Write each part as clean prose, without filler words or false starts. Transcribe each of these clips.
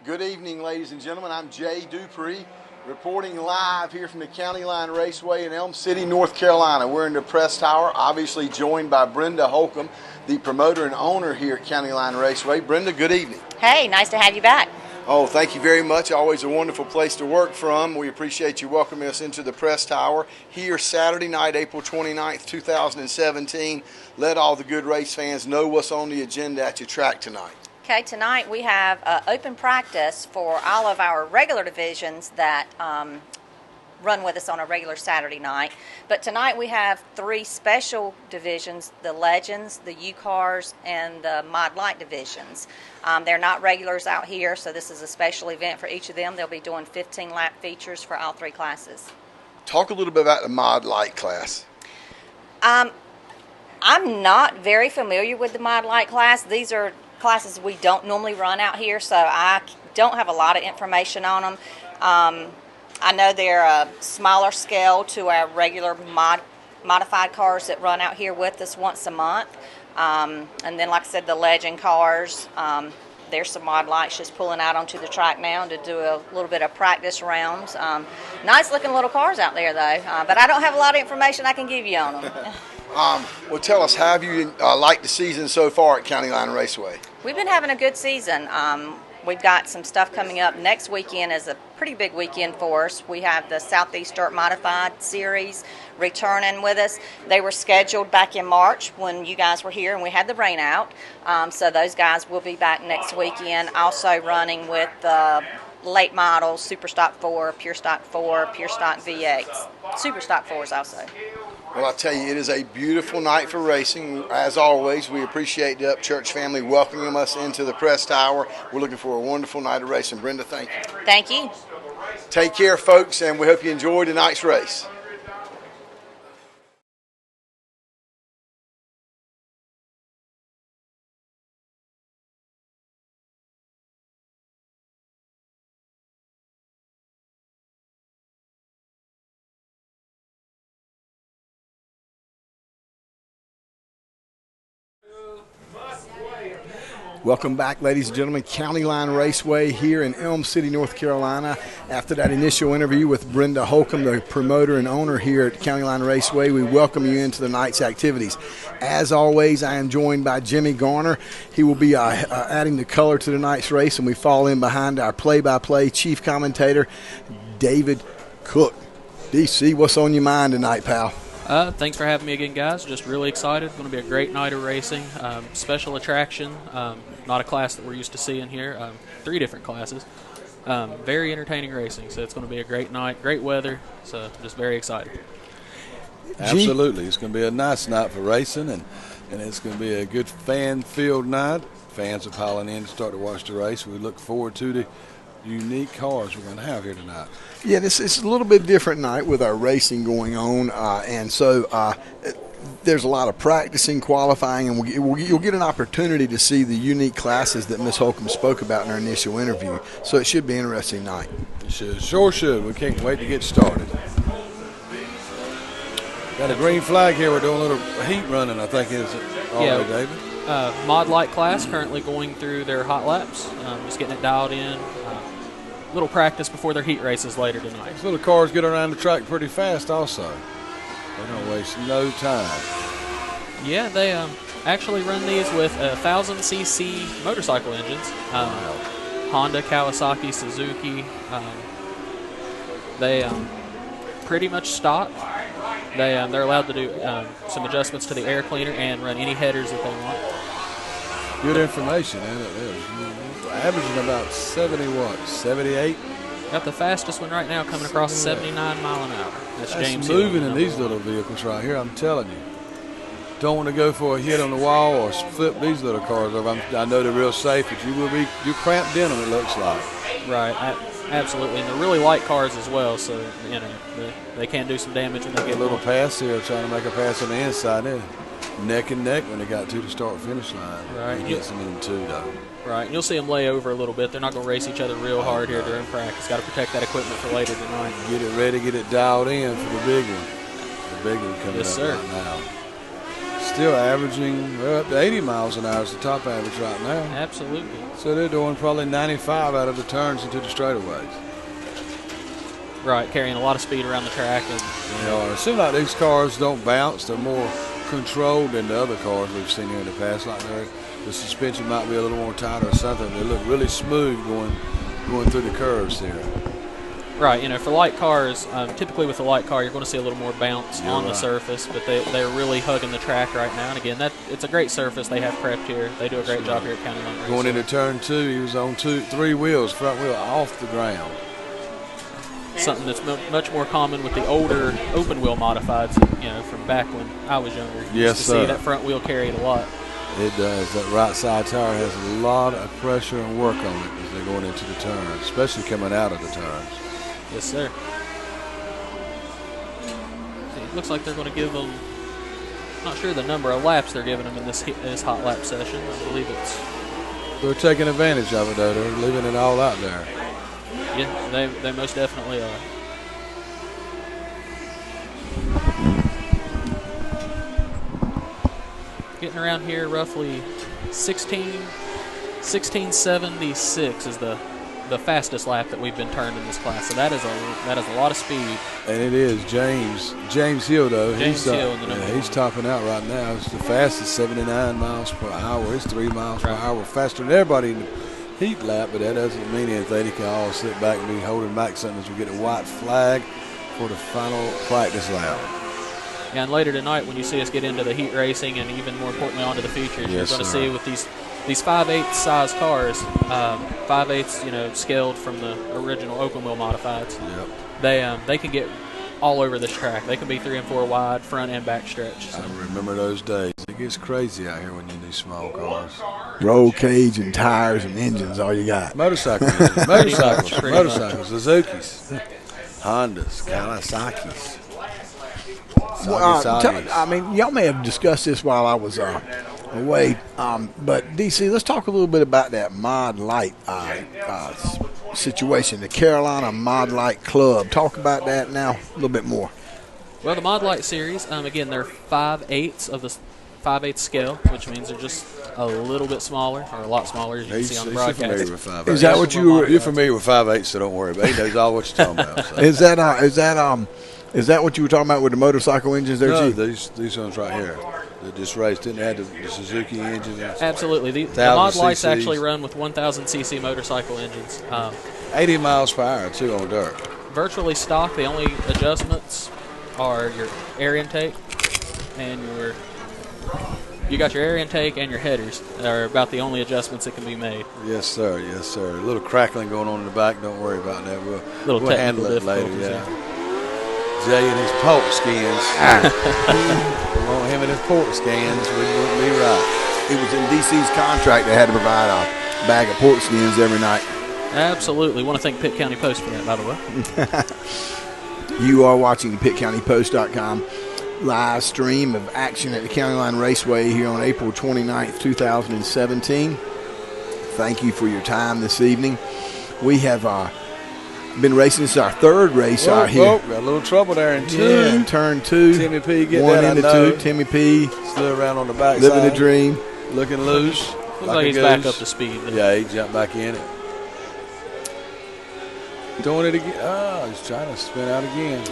Good evening, ladies and gentlemen. I'm Jay Dupree, reporting live here from the County Line Raceway in Elm City, North Carolina. We're in the press tower, obviously joined by Brenda Holcomb, the promoter and owner here at County Line Raceway. Brenda, good evening. Hey, nice to have you back. Oh, thank you very much. Always a wonderful place to work from. We appreciate you welcoming us into the press tower here Saturday night, April 29th, 2017. Let all the good race fans know what's on the agenda at your track tonight. Okay, tonight we have open practice for all of our regular divisions that run with us on a regular Saturday night. But tonight we have three special divisions, the Legends, the U-Cars, and the Mod Light divisions. They're not regulars out here, so this is a special event for each of them. They'll be doing 15-lap features for all three classes. Talk a little bit about the Mod Light class. I'm not very familiar with the Mod Light class. These are classes we don't normally run out here, so I don't have a lot of information on them. I know they're a smaller scale to our regular modified cars that run out here with us once a month. And then, like I said, the Legend cars, there's some Mod Lights just pulling out onto the track now to do a little bit of practice rounds. Nice looking little cars out there, though, but I don't have a lot of information I can give you on them. Well, tell us, how have you liked the season so far at County Line Raceway? We've been having a good season. We've got some stuff coming up. Next weekend is a pretty big weekend for us. We have the Southeast Dirt Modified Series returning with us. They were scheduled back in March when you guys were here and we had the rain out. So those guys will be back next weekend, also running with the late models, Super Stock 4, Pure Stock 4, Pure Stock V8s. Super Stock 4s also. Well, I'll tell you, it is a beautiful night for racing. As always, we appreciate the Upchurch family welcoming us into the press tower. We're looking for a wonderful night of racing. Brenda, thank you. Thank you. Take care, folks, and we hope you enjoy tonight's race. Welcome back, ladies and gentlemen. County Line Raceway here in Elm City, North Carolina. After that initial interview with Brenda Holcomb, the promoter and owner here at County Line Raceway, we welcome you into the night's activities. As always, I am joined by Jimmy Garner. He will be adding the color to tonight's race, and we fall in behind our play-by-play chief commentator, David Cook. DC, what's on your mind tonight, pal? Thanks for having me again, guys. Just really excited. It's going to be a great night of racing. Special attraction. Not a class that we're used to seeing here. 3 different classes. Very entertaining racing. So it's going to be a great night, great weather. So just very excited. Absolutely. It's going to be a nice night for racing, and it's going to be a good fan-filled night. Fans are piling in to start to watch the race. We look forward to the unique cars we're going to have here tonight. Yeah, this is a little bit different night with our racing going on, and so there's a lot of practicing, qualifying, and you'll get an opportunity to see the unique classes that Ms. Holcomb spoke about in her initial interview. So it should be an interesting night. It sure should. We can't wait to get started. Got a green flag here. We're doing a little heat running, I think, is it? Yeah, David? Mod Light class currently going through their hot laps, just getting it dialed in. Little practice before their heat races later tonight. These little cars get around the track pretty fast also. They don't waste no time. Yeah, they actually run these with 1,000cc motorcycle engines. Honda, Kawasaki, Suzuki. They pretty much stock. They're allowed to do some adjustments to the air cleaner and run any headers that they want. Good information, isn't it? Averaging about 78. Got the fastest one right now coming across 79 mile an hour. That's James moving Hill, in these little vehicles right here, I'm telling you. Don't want to go for a hit on the wall or flip these little cars over. I know they're real safe, but you're cramped in them, it looks like. Right, absolutely. And they're really light cars as well, so they can do some damage when they get a little pass here, trying to make a pass on the inside. They're neck and neck when they got to the start-finish line. Right. He gets them in 2, though. Right, and you'll see them lay over a little bit. They're not going to race each other real hard here during practice. Got to protect that equipment for later tonight. Get it ready, get it dialed in for the big one. The big one coming up right now. still averaging up to 80 miles an hour is the top average right now. Absolutely. So they're doing probably 95 out of the turns into the straightaways. Right, carrying a lot of speed around the track. And It seems like these cars don't bounce. They're more controlled than the other cars we've seen here in the past. Like the suspension might be a little more tight or something. They look really smooth going through the curves here. Right, for light cars, typically with a light car, you're going to see a little more bounce on the surface, but they're really hugging the track right now. And again, it's a great surface they have prepped here. They do a great job here at County Line Raceway. Going into turn 2, he was on 3 wheels, front wheel off the ground. Something that's much more common with the older open wheel modifieds, from back when I was younger. Yes, sir. See that front wheel carried a lot. It does. That right side tire has a lot of pressure and work on it as they're going into the turns, especially coming out of the turns. Yes, sir. It looks like they're going to give them, not sure the number of laps they're giving them in this hot lap session. I believe it's... They're taking advantage of it, though. They're leaving it all out there. Yeah, they most definitely are. Getting around here roughly 1676 is the fastest lap that we've been turned in this class. So that is a lot of speed. And it is James Hill, though. James Hill in the number he's topping out right now. It's the fastest, 79 miles per hour. It's 3 miles per hour faster than everybody in the heat lap, but that doesn't mean anything. They can all sit back and be holding back something as we get a white flag for the final practice lap. Yeah, and later tonight when you see us get into the heat racing and even more importantly onto the features, you're going to see with these 5/8 size cars, 5/8 scaled from the original open wheel modifieds. Yep. They can get all over this track. They can be 3 and 4 wide, front and back stretch. So. I remember those days. It gets crazy out here when you're in these small cars. Roll cage and tires and engines, all you got. Motorcycles, Suzuki's, Hondas, Kawasaki's. Y'all may have discussed this while I was away, but DC, let's talk a little bit about that Mod Light situation, the Carolina Mod Light Club. Talk about that now a little bit more. Well, the Mod Light series, again, they're 5/8 of the 5/8 scale, which means they're just a little bit smaller, or a lot smaller, as you can see on the broadcast. Familiar with 5/8. Is that what you're familiar with 5/8? So don't worry about it. He knows all what you're talking about. So. Is that what you were talking about with the motorcycle engines there, No, Chief? these ones right here. That just raced. Didn't have the Suzuki engines. Absolutely. The Mod Lights actually run with 1,000 cc motorcycle engines. 80 miles per hour, too, on dirt. Virtually stock. The only adjustments are your air intake and you got your air intake and your headers are about the only adjustments that can be made. Yes, sir. Yes, sir. A little crackling going on in the back. Don't worry about that. We'll handle it later. Yeah. Jay and his pork skins. We want him and his pork skins. We wouldn't be right. It was in DC's contract they had to provide a bag of pork skins every night. Absolutely. Want to thank Pitt County Post for that, by the way. You are watching the PittCountyPost.com live stream of action at the County Line Raceway here on April 29th, 2017. Thank you for your time this evening. We have been racing. This is our third race out here. Got a little trouble there in 2. Yeah, turn 2. Timmy P get one that, into 2. Timmy P. Still around on the back living side. the dream. Looking loose. Looks like he's back up to speed. Yeah, he jumped back in it. Doing it again. He's trying to spin out again.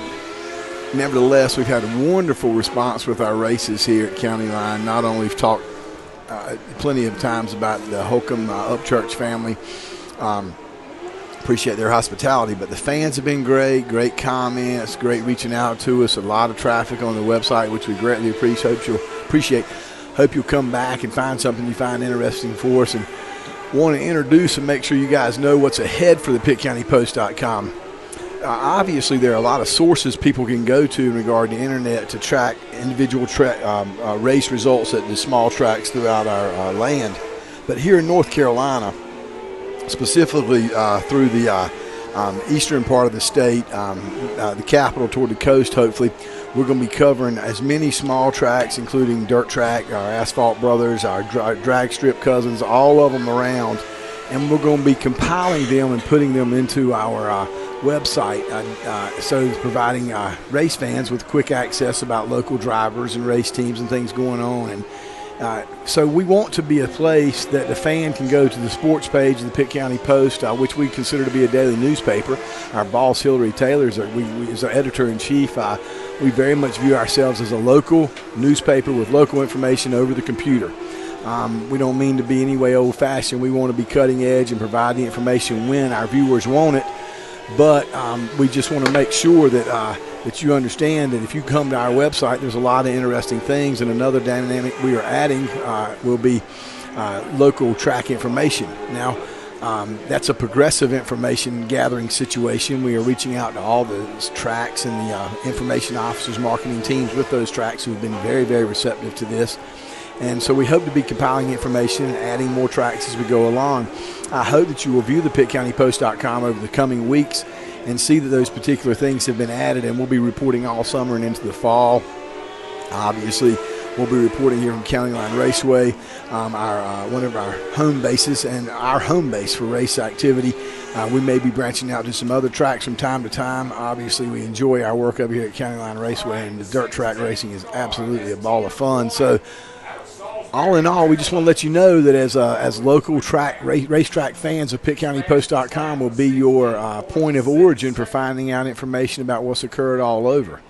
Nevertheless, we've had a wonderful response with our races here at County Line. Not only we've talked plenty of times about the Holcomb Upchurch family. Appreciate their hospitality, but the fans have been great comments, great reaching out to us, a lot of traffic on the website, which we greatly appreciate. Hope you'll come back and find something you find interesting for us, and want to introduce and make sure you guys know what's ahead for the PittCountyPost.com. Obviously, there are a lot of sources people can go to in regard to internet to track individual race results at the small tracks throughout our land. But here in North Carolina, specifically through the eastern part of the state, the capital toward the coast, hopefully, we're going to be covering as many small tracks, including Dirt Track, our Asphalt Brothers, our Drag Strip cousins, all of them around. And we're going to be compiling them and putting them into our website, so it's providing race fans with quick access about local drivers and race teams and things going on. And so we want to be a place that the fan can go to the sports page of the Pitt County Post, which we consider to be a daily newspaper. Our boss, Hillary Taylor, is our editor-in-chief. We very much view ourselves as a local newspaper with local information over the computer. We don't mean to be any way old-fashioned. We want to be cutting edge and provide the information when our viewers want it. But we just want to make sure that you understand that if you come to our website, there's a lot of interesting things. And another dynamic we are adding will be local track information. Now, that's a progressive information gathering situation. We are reaching out to all the tracks and the information officers, marketing teams with those tracks who have been very, very receptive to this. And so we hope to be compiling information and adding more tracks as we go along. I hope that you will view the PittCountyPost.com over the coming weeks and see that those particular things have been added, and we'll be reporting all summer and into the fall. Obviously, we'll be reporting here from County Line Raceway, one of our home bases and our home base for race activity. We may be branching out to some other tracks from time to time. Obviously, we enjoy our work over here at County Line Raceway, and the dirt track racing is absolutely a ball of fun. So, all in all, we just want to let you know that as local racetrack fans of PittCountyPost.com will be your point of origin for finding out information about what's occurred all over.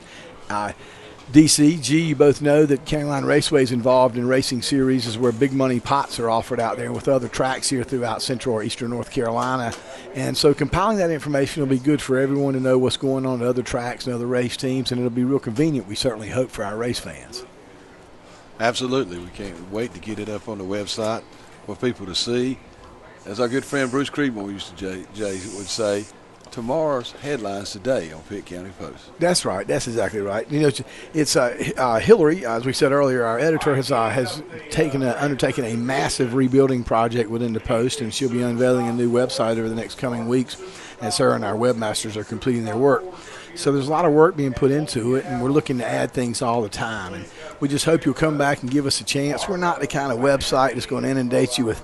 DCG, you both know that County Line Raceway is involved in racing series where big money pots are offered out there with other tracks here throughout central or eastern North Carolina. And so compiling that information will be good for everyone to know what's going on at other tracks and other race teams, and it'll be real convenient, we certainly hope, for our race fans. Absolutely. We can't wait to get it up on the website for people to see. As our good friend Bruce Creedmoor used to Jay would say, tomorrow's headlines today on Pitt County Post. That's right. That's exactly right. You know, it's Hillary, as we said earlier, our editor has undertaken a massive rebuilding project within the Post, and she'll be unveiling a new website over the next coming weeks as her and our webmasters are completing their work. So there's a lot of work being put into it, and we're looking to add things all the time. And we just hope you'll come back and give us a chance. We're not the kind of website that's going to inundate you with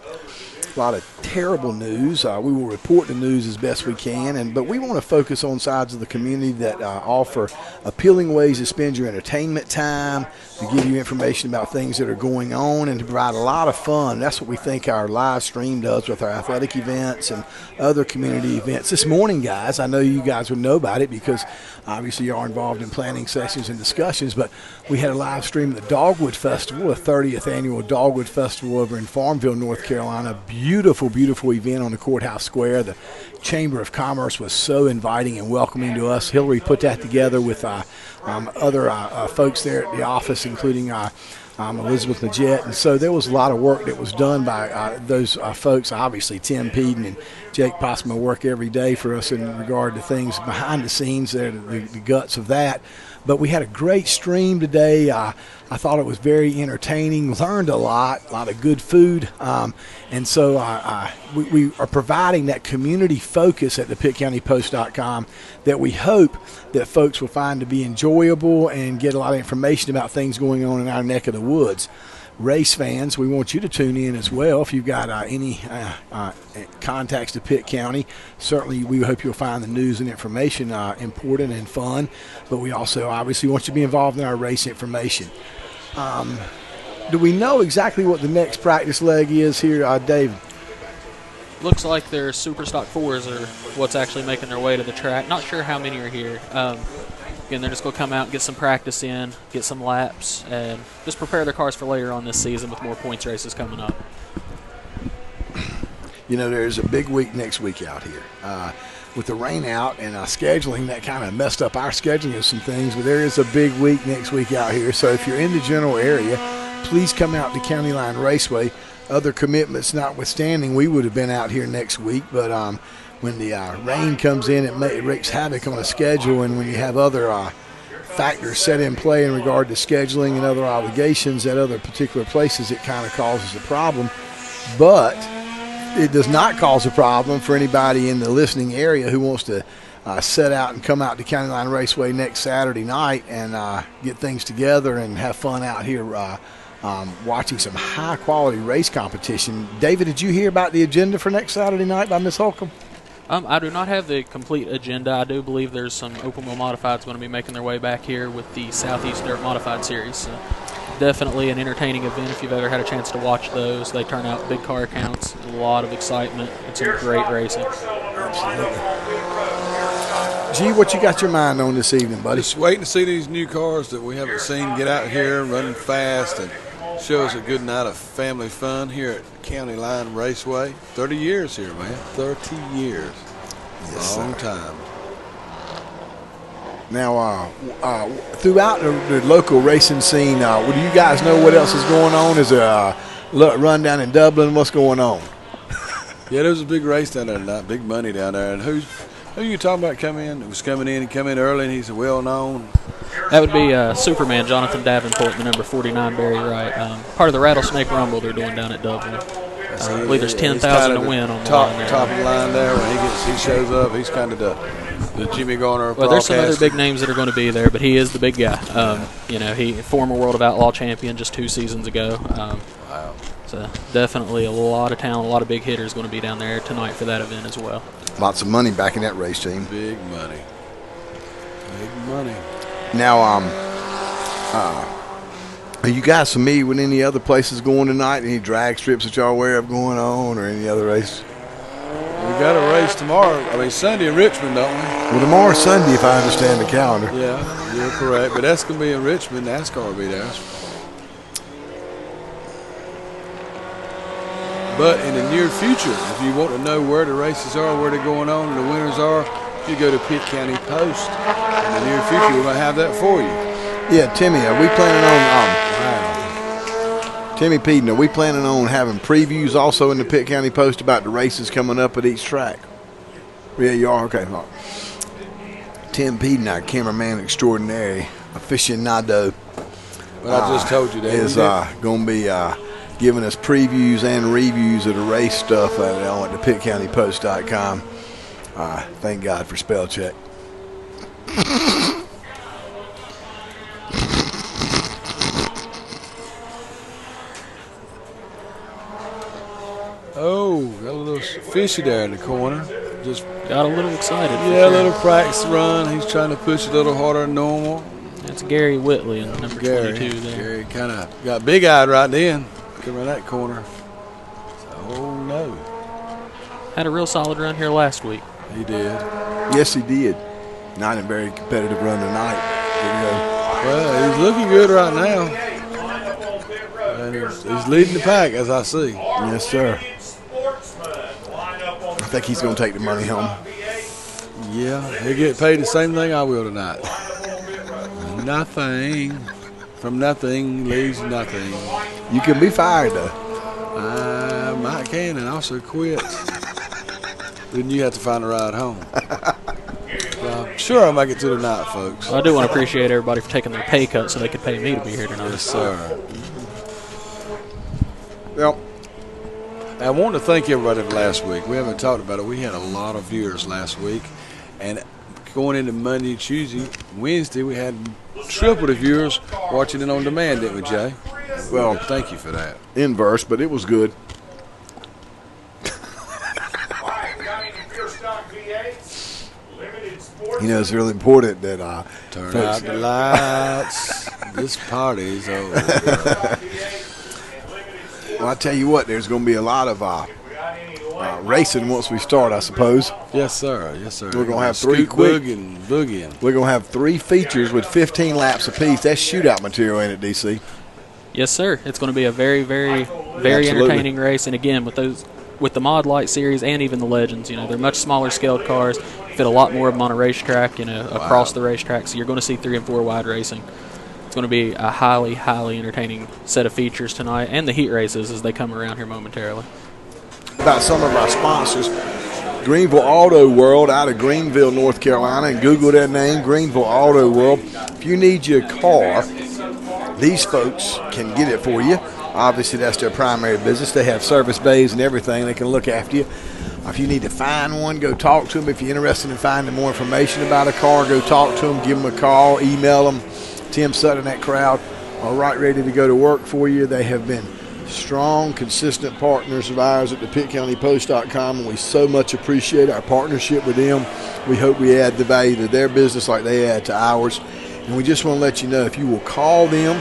a lot of terrible news. We will report the news as best we can, but we want to focus on sides of the community that offer appealing ways to spend your entertainment time, to give you information about things that are going on, and to provide a lot of fun. That's what we think our live stream does with our athletic events and other community events. This morning, guys, I know you guys would know about it because obviously you are involved in planning sessions and discussions, but we had a live stream at the Dogwood Festival, a 30th annual Dogwood Festival over in Farmville, North Carolina. Beautiful, beautiful event on the Courthouse Square. The Chamber of Commerce was so inviting and welcoming to us. Hillary put that together with other folks there at the office, including Elizabeth Majette. And so there was a lot of work that was done by those folks. Obviously, Tim Peden and Jake Posma work every day for us in regard to things behind the scenes there, the guts of that. But we had a great stream today. I thought it was very entertaining, learned a lot of good food. And so we are providing that community focus at the PittCountyPost.com that we hope that folks will find to be enjoyable and get a lot of information about things going on in our neck of the woods. Race fans, we want you to tune in as well. If you've got any contacts to Pitt County, certainly we hope you'll find the news and information important and fun. But we also obviously want you to be involved in our race information. Do we know exactly what the next practice leg is here, David? Looks like their Super Stock 4s are what's actually making their way to the track. Not sure how many are here. Again, they're just going to come out and get some practice in, get some laps, and just prepare their cars for later on this season with more points races coming up. You know, there's a big week next week out here. With the rain out and scheduling, that kind of messed up our scheduling of some things, but there is a big week next week out here. So if you're in the general area, please come out to County Line Raceway. Other commitments notwithstanding, we would have been out here next week, but when the rain comes in, it wreaks havoc on the schedule, and when you have other factors set in play in regard to scheduling and other obligations at other particular places, it kind of causes a problem. But it does not cause a problem for anybody in the listening area who wants to set out and come out to County Line Raceway next Saturday night and get things together and have fun out here watching some high-quality race competition. David, did you hear about the agenda for next Saturday night by Ms. Holcomb? I do not have the complete agenda. I do believe there's some open wheel modifieds going to be making their way back here with the Southeast Dirt Modified Series. So definitely an entertaining event if you've ever had a chance to watch those. They turn out big car counts, a lot of excitement, and some great racing. Absolutely. G, what you got your mind on this evening, buddy? Just waiting to see these new cars that we haven't seen get out here running fast and show us a good night of family fun here at County Line Raceway. 30 years here, man. 30 years. Yes, long sir. time. Now, throughout the local racing scene, do you guys know what else is going on? Is there a run down in Dublin? What's going on? Yeah, there was a big race down there tonight, big money down there. And who you talking about come in? It was coming in. He come in early, and he's well known. That would be Superman Jonathan Davenport, the number 49 Barry Wright. Part of the Rattlesnake Rumble they're doing down at Dublin. I believe there's 10,000 to win on the line there. Top of the line there when he shows up. He's kind of the Jimmy Garner. Well, there's some other big names that are going to be there, but he is the big guy. He former World of Outlaw champion just 2 seasons ago. Wow. So definitely a lot of talent, a lot of big hitters going to be down there tonight for that event as well. Lots of money back in that race team. Big money. Big money. Now, are you guys familiar with any other places going tonight? Any drag strips that y'all aware of going on, or any other race? We got a race tomorrow. Sunday in Richmond, don't we? Well, tomorrow's Sunday, if I understand the calendar. Yeah, you're correct. But that's going to be in Richmond. NASCAR will be there. But in the near future, if you want to know where the races are, where they're going on, and the winners are, you go to Pitt County Post. In the near future, we're going to have that for you. Yeah, Timmy, are we planning on Timmy Peden, are we planning on having previews also in the Pitt County Post about the races coming up at each track? Yeah, you are? Okay. Tim Peden, our cameraman extraordinary, aficionado. But I just told you that. Is going to be giving us previews and reviews of the race stuff on at thepitcountypost.com. Thank God for spell check. Oh, got a little fishy there in the corner. Just got a little excited. Yeah, a little practice run. He's trying to push a little harder than normal. That's Gary Whitley in number 22 there. Gary kind of got big-eyed right then. Come around that corner. Oh, no. Had a real solid run here last week. He did. Yes, he did. Not a very competitive run tonight. Well, he's looking good right now. And he's leading the pack, as I see. Yes, sir. I think he's going to take the money home. Yeah, he'll get paid the same thing I will tonight. Nothing. From nothing leaves nothing. You can be fired, though. I can and also quit. Then you have to find a ride home. Sure, I'll make it to tonight, folks. Well, I do want to appreciate everybody for taking their pay cut so they could pay me to be here tonight. Yes, sir. Well, I want to thank everybody for last week. We haven't talked about it. We had a lot of viewers last week. And going into Monday, Tuesday, Wednesday, we had triple the viewers watching it on demand, didn't we, Jay? Well, thank you for that. Inverse, but it was good. You know, it's really important that turn out the lights. This party's over. Well, I tell you what, there's going to be a lot of racing once we start, I suppose. Yes, sir. Yes, sir. We're going to have three quick. Boogieing. We're going to have 3 features with 15 laps apiece. That's shootout material, ain't it, DC? Yes, sir. It's going to be a very, very, very entertaining race. And again, with the Mod Light series and even the Legends, they're much smaller scaled cars. Fit a lot more of them on a racetrack, across the racetrack. So you're going to see 3 and 4 wide racing. It's going to be a highly, highly entertaining set of features tonight, and the heat races as they come around here momentarily. About some of our sponsors, Greenville Auto World out of Greenville, North Carolina, and Google their name, Greenville Auto World. If you need your car, these folks can get it for you. Obviously, that's their primary business. They have service bays and everything. They can look after you. If you need to find one, go talk to them. If you're interested in finding more information about a car, go talk to them, give them a call, email them. Tim Sutton, that crowd, are right ready to go to work for you. They have been strong, consistent partners of ours at the PittCountyPost.com, and we so much appreciate our partnership with them. We hope we add the value to their business like they add to ours. And we just want to let you know, if you will call them,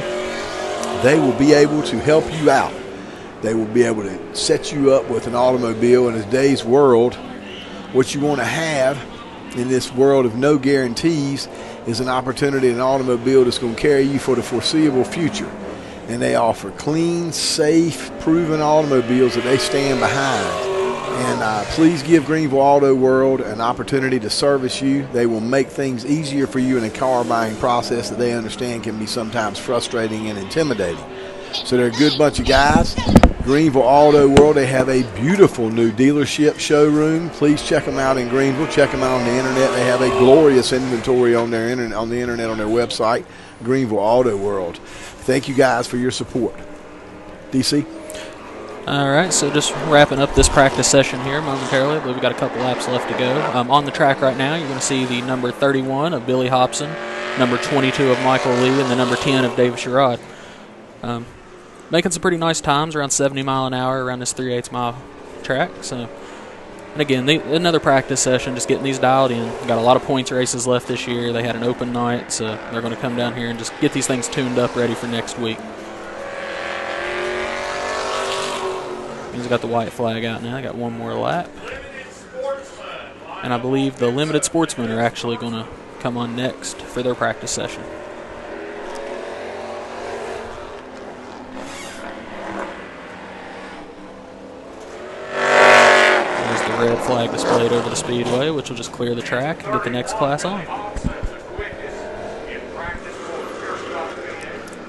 they will be able to help you out. They will be able to set you up with an automobile. In today's world, what you want to have in this world of no guarantees is an opportunity, an automobile that's going to carry you for the foreseeable future. And they offer clean, safe, proven automobiles that they stand behind. And please give Greenville Auto World an opportunity to service you. They will make things easier for you in a car buying process that they understand can be sometimes frustrating and intimidating. So they're a good bunch of guys. Greenville Auto World, they have a beautiful new dealership showroom. Please check them out in Greenville. Check them out on the internet. They have a glorious inventory on their on the internet on their website, Greenville Auto World. Thank you guys for your support. DC? All right, so just wrapping up this practice session here momentarily. I believe we've got a couple laps left to go. On the track right now, you're going to see the number 31 of Billy Hobson, number 22 of Michael Lee, and the number 10 of David Sherrod. Making some pretty nice times, around 70 mile an hour around this 3/8 mile track. So, and again, another practice session, just getting these dialed in. Got a lot of points races left this year. They had an open night, so they're going to come down here and just get these things tuned up, ready for next week. He's got the white flag out now. I got one more lap. And I believe the Limited Sportsmen are actually going to come on next for their practice session. Red flag displayed over the speedway, which will just clear the track and get the next class on.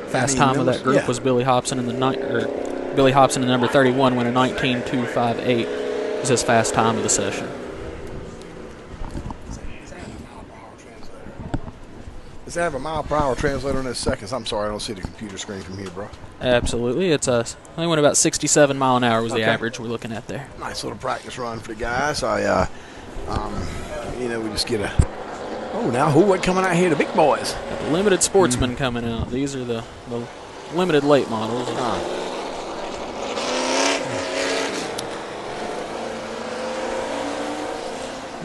Fast time of that group was Billy Hobson in the number 31 went a 19.258. Is his fast time of the session. Does that have a mile per hour translator in this seconds? I'm sorry, I don't see the computer screen from here, bro. Absolutely. It's I think went about 67 mile an hour was the average we're looking at there. Nice little practice run for the guys. We just get a. Oh, now what coming out here? The big boys. Got the Limited Sportsmen coming out. These are the limited late models.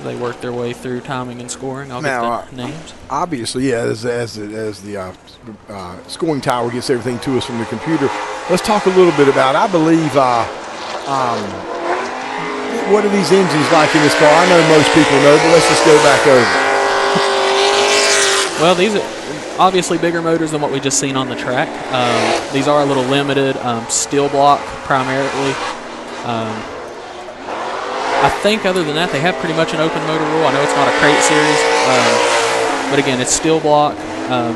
They work their way through timing and scoring. I'll get the names. Obviously, as the scoring tower gets everything to us from the computer, let's talk a little bit about, I believe, what are these engines like in this car? I know most people know, but let's just go back over. Well, these are obviously bigger motors than what we just seen on the track. These are a little limited, steel block primarily. I think other than that, they have pretty much an open motor rule. I know it's not a crate series, but again, it's steel block.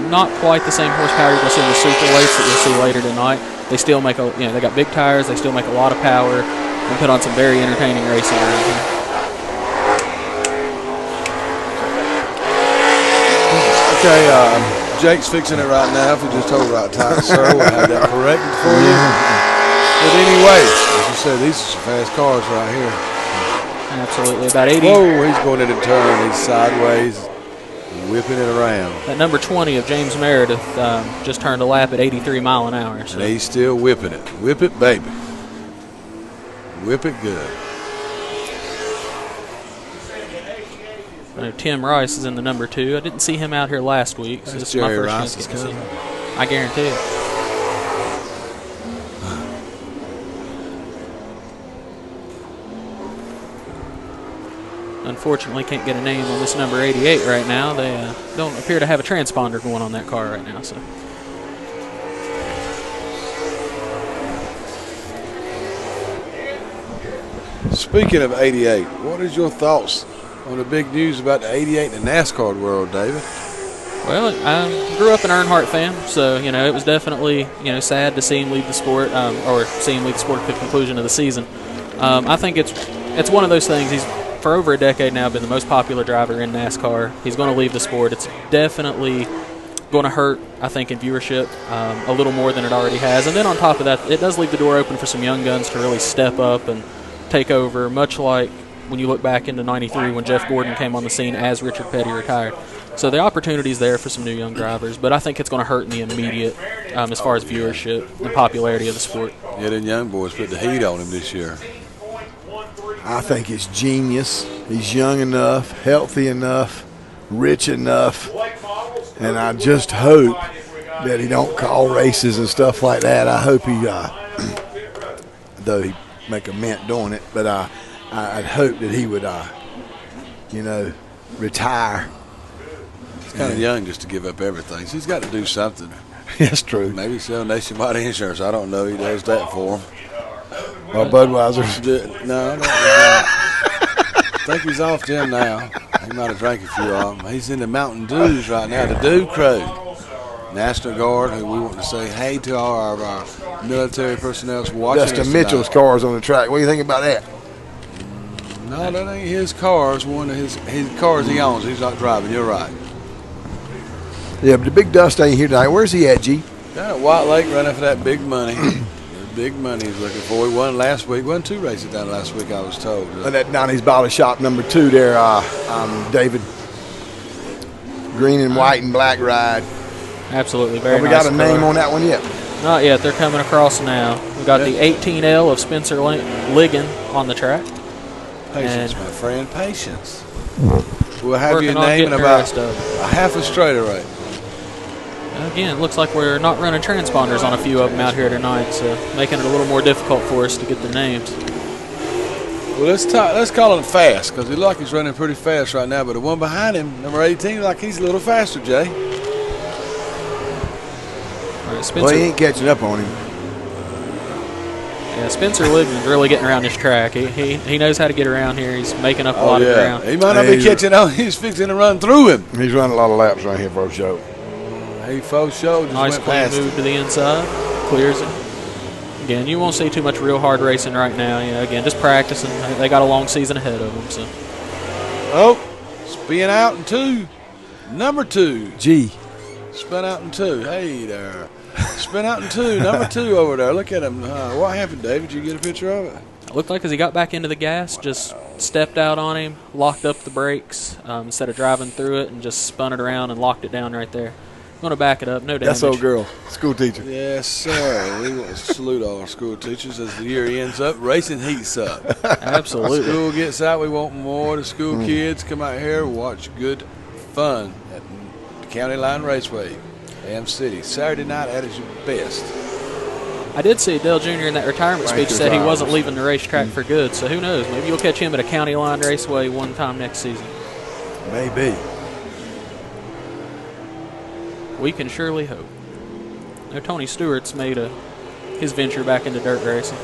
Not quite the same horsepower you're going to see in the super weights that you'll see later tonight. They still make they got big tires. They still make a lot of power and put on some very entertaining racing around here. Okay, Jake's fixing it right now. If you just hold it right tight, sir, we'll have that corrected for you. But anyway, as you said, these are some fast cars right here. Absolutely, about 80. Whoa, he's going in a turn. He's sideways, whipping it around. That number 20 of James Meredith just turned a lap at 83 mile an hour. So. And he's still whipping it. Whip it, baby. Whip it good. I know Tim Rice is in the number 2. I didn't see him out here last week. So this is my first chance to see him. I guarantee it. Unfortunately, can't get a name on this number 88 right now. They don't appear to have a transponder going on that car right now. So, speaking of 88, what is your thoughts on the big news about the 88 in the NASCAR world, David? Well, I grew up an Earnhardt fan, so it was definitely sad to see him leave the sport, or see him leave the sport at the conclusion of the season. I think it's one of those things. He's for over a decade now been the most popular driver in NASCAR. He's going to leave the sport. It's definitely going to hurt, I think, in viewership a little more than it already has. And then on top of that, it does leave the door open for some young guns to really step up and take over, much like when you look back into '93 when Jeff Gordon came on the scene as Richard Petty retired. So the opportunity's there for some new young drivers, but I think it's going to hurt in the immediate as far as viewership and popularity of the sport. Yeah, them young boys put the heat on him this year. I think it's genius. He's young enough, healthy enough, rich enough, and I just hope that he don't call races and stuff like that. I hope he, though he make a mint doing it, but I'd hope that he would, retire. He's kind of young just to give up everything. So he's got to do something. That's true. Maybe sell nationwide insurance. I don't know. He does that for him. Well, Budweiser's. No, I think he's off them now. He might have drank a few of them. He's in the Mountain Dews right now, the Dew Crew. National Guard, who we want to say hey to all of our military personnel watching us Dustin Mitchell's tonight. car's on the track. What do you think about that? No, that ain't his cars. One of his cars he owns. He's not driving. You're right. Yeah, but the big Dust ain't here tonight. Where's he at, G? Down at White Lake running for that big money. The big money he's looking for. He won last week. Won 2 races down last week, I was told. And that Donnie's Bottle Shop number 2 there, David. Green and white and black ride. Absolutely, very Have we nice got a name car. on that one yet? Not yet. They're coming across now. We got the 18L of Spencer Ligon on the track. Patience, And my friend, patience. We'll have working your on name in getting the about rest of it. a half a straightaway. Again, it looks like we're not running transponders on a few of them out here tonight, so making it a little more difficult for us to get the names. Well, let's call him fast because he look like he's running pretty fast right now. But the one behind him, number 18, like he's a little faster, Jay. All right, Spencer. Well, he ain't catching up on him. Yeah, Spencer Ligon's really getting around this track. He knows how to get around here. He's making up a lot of ground. He might not be catching on. He's fixing to run through him. He's running a lot of laps right here for a show. He faux show just Nice went clean past move him. to the inside. Clears it. Again, you won't see too much real hard racing right now. Again, just practicing. They got a long season ahead of them. So. Oh, spin out in 2. Number 2. G. Spin out in 2. Hey there. Spin out in 2. Number 2 over there. Look at him. What happened, David? Did you get a picture of it? It looked like as he got back into the gas, just stepped out on him, locked up the brakes instead of driving through it, and just spun it around and locked it down right there. Going to back it up, no damage. That's old girl, school teacher. Yes, sir. We want to salute all our school teachers as the year ends up. Racing heats up. Absolutely. School gets out. We want more of the school kids come out here watch good fun at the County Line Raceway, Am City. Saturday night at its best. I did see Dale Jr. in that retirement speech said he wasn't leaving the racetrack for good, so who knows? Maybe you'll catch him at a County Line Raceway one time next season. Maybe. We can surely hope. Now, Tony Stewart's made his venture back into dirt racing.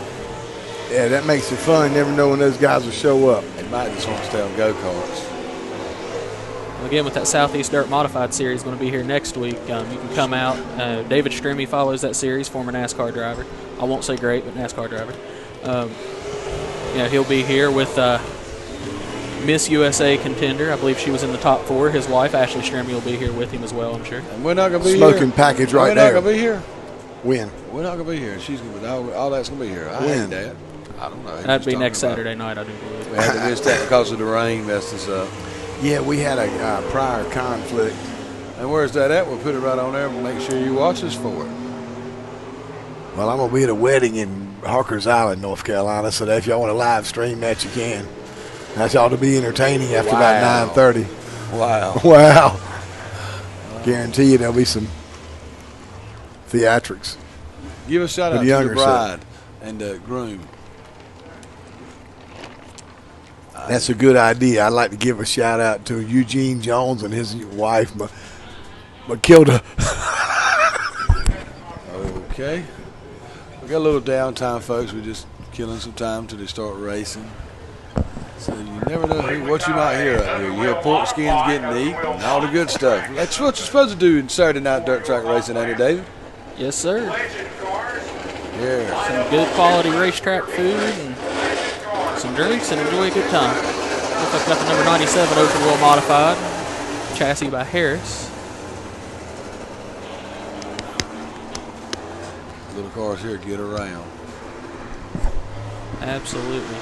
Yeah, that makes it fun. Never know when those guys will show up. They might just want to stay on go-karts. Again, with that Southeast Dirt Modified Series going to be here next week, you can come out. David Stremme follows that series, former NASCAR driver. I won't say great, but NASCAR driver. He'll be here with Miss USA contender. I believe she was in the top 4. His wife, Ashley Stremme, will be here with him as well, I'm sure. And we're not going to be Smoking here. package right We're there. not going to be here. When? We're not going to be here. She's going to be. All that's going to be here. I When? hate that. I don't know. That'd be next Saturday night, I do believe. We had to miss that because of the rain messed us up. Yeah, we had a prior conflict. And where's that at? We'll put it right on there and make sure you watch us for it. Well, I'm going to be at a wedding in Harker's Island, North Carolina, so that if y'all want to live stream that, you can. That's ought to be entertaining after about 9:30. Wow. Wow. Guarantee you there'll be some theatrics. Give a shout out to the bride and the groom. That's a good idea. I'd like to give a shout out to Eugene Jones and his wife, Matilda. Okay. We got a little downtime, folks. We're just killing some time till they start racing. So you never know what you might hear up here. You hear pork skins getting eaten and all the good stuff. That's what you're supposed to do in Saturday night dirt track racing, ain't it, David? Yes, sir. Yeah. Some good quality racetrack food and some drinks and enjoy a good time. Looks like we got the number 97 open wheel modified. Chassis by Harris. Little cars here get around. Absolutely.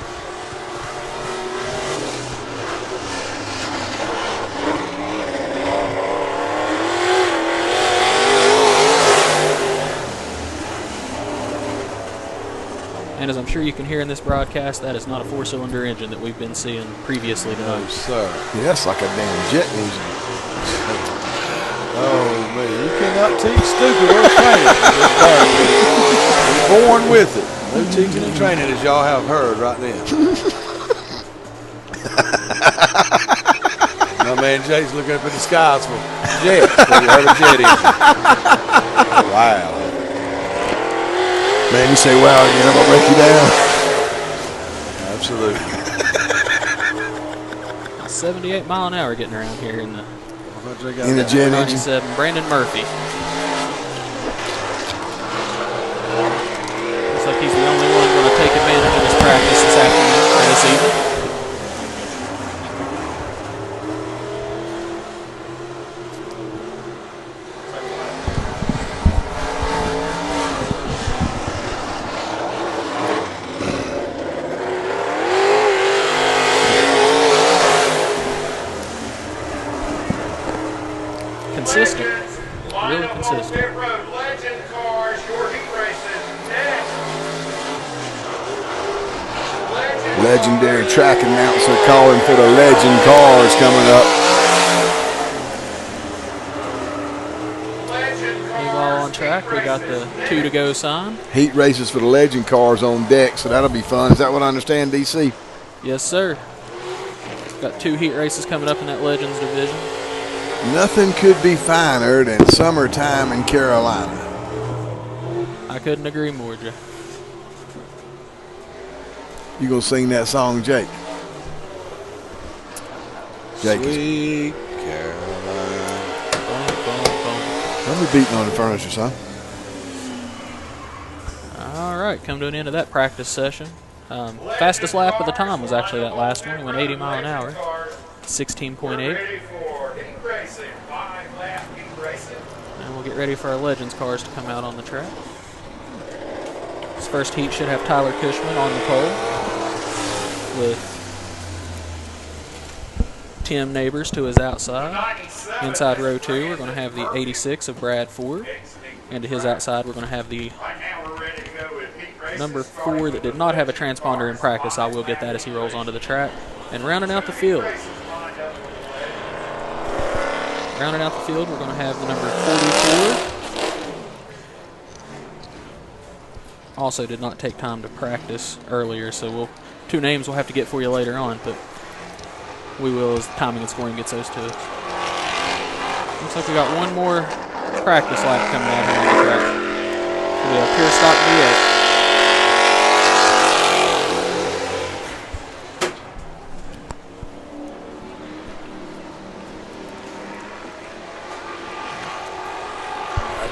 And as I'm sure you can hear in this broadcast, that is not a 4-cylinder engine that we've been seeing previously tonight. No, sir. Yes, like a damn jet engine. Oh, man, you cannot teach stupid or training. You're born with it. No teaching and training, as y'all have heard right then. My man Jay's looking up at the skies for jets. You heard a jet engine. Wow. Man, you say wow again, I'm going to break you down. Absolutely. 78 mile an hour getting around here in the jet engine. 97. Brandon Murphy. Looks like he's the only one going to take advantage of this practice this afternoon or this evening. Consistent. Really consistent. Legendary track announcer calling for the legend cars coming up. Leave all on track. We got the 2 to go sign. Heat races for the legend cars on deck, so that'll be fun. Is that what I understand, DC? Yes, sir. Got 2 heat races coming up in that Legends division. Nothing could be finer than summertime in Carolina. I couldn't agree more, Jay. You gonna sing that song, Jake? Jake, Sweet Caroline. don't be beating on the furniture, son. All right, come to an end of that practice session. Fastest lap of the time was actually that last one. He went 80 mile an hour, 16.8. And we'll get ready for our Legends cars to come out on the track. This first heat should have Tyler Cushman on the pole with Tim Neighbors to his outside. Inside row 2, we're going to have the 86 of Brad Ford. And to his outside, we're going to have the number 4 that did not have a transponder in practice. I will get that as he rolls onto the track. And rounding out the field. Rounding out the field, we're going to have the number 44. Also did not take time to practice earlier, so 2 names we'll have to get for you later on, but we will as the timing and scoring gets those to us. Looks like we got one more practice lap coming out here on the track. It'll be a pure stock V8.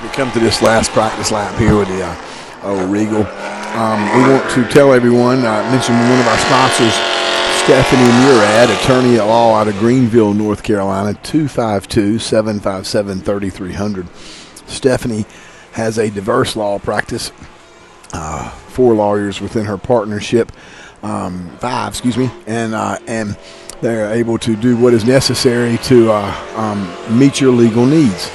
We come to this last practice lap here with the Regal. We want to tell everyone, mention one of our sponsors, Stephanie Murad, attorney at law out of Greenville, North Carolina, 252-757-3300. Stephanie has a diverse law practice, 4 lawyers within her partnership, 5, and they're able to do what is necessary to meet your legal needs,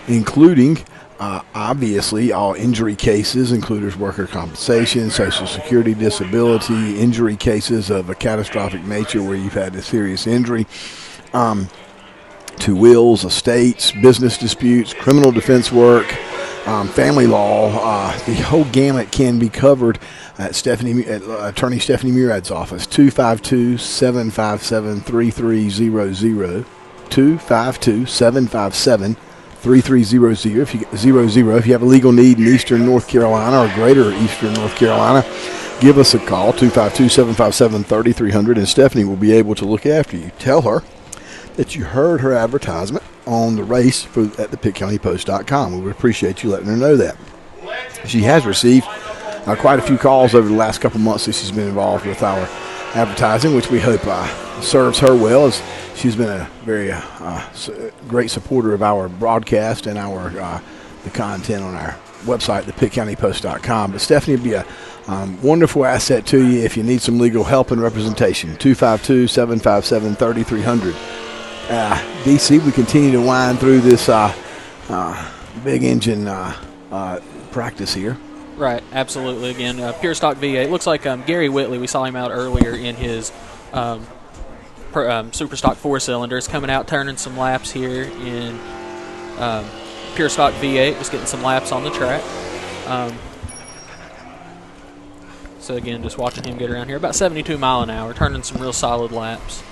including obviously all injury cases, including worker compensation, Social Security, disability, injury cases of a catastrophic nature where you've had a serious injury, to wills, estates, business disputes, criminal defense work, family law. The whole gamut can be covered at Attorney Stephanie Murad's office, 252-757-3300, 252-757-3300. If you have a legal need in Eastern North Carolina or greater Eastern North Carolina, give us a call, 252-757-3300, and Stephanie will be able to look after you. Tell her that you heard her advertisement on the race at the PittCountyPost.com. We would appreciate you letting her know that. She has received quite a few calls over the last couple months that she's been involved with our advertising, which we hope serves her well, as she's been a very great supporter of our broadcast and the content on our website, thepittcountypost.com. But Stephanie will be a wonderful asset to you if you need some legal help and representation. 252-757-3300. DC, we continue to wind through this big engine practice here. Right, absolutely. Again, pure stock V8. Looks like Gary Whitley, we saw him out earlier in his super stock 4-cylinders, coming out turning some laps here in pure stock V8, just getting some laps on the track. So again, just watching him get around here, about 72 mile an hour, turning some real solid laps.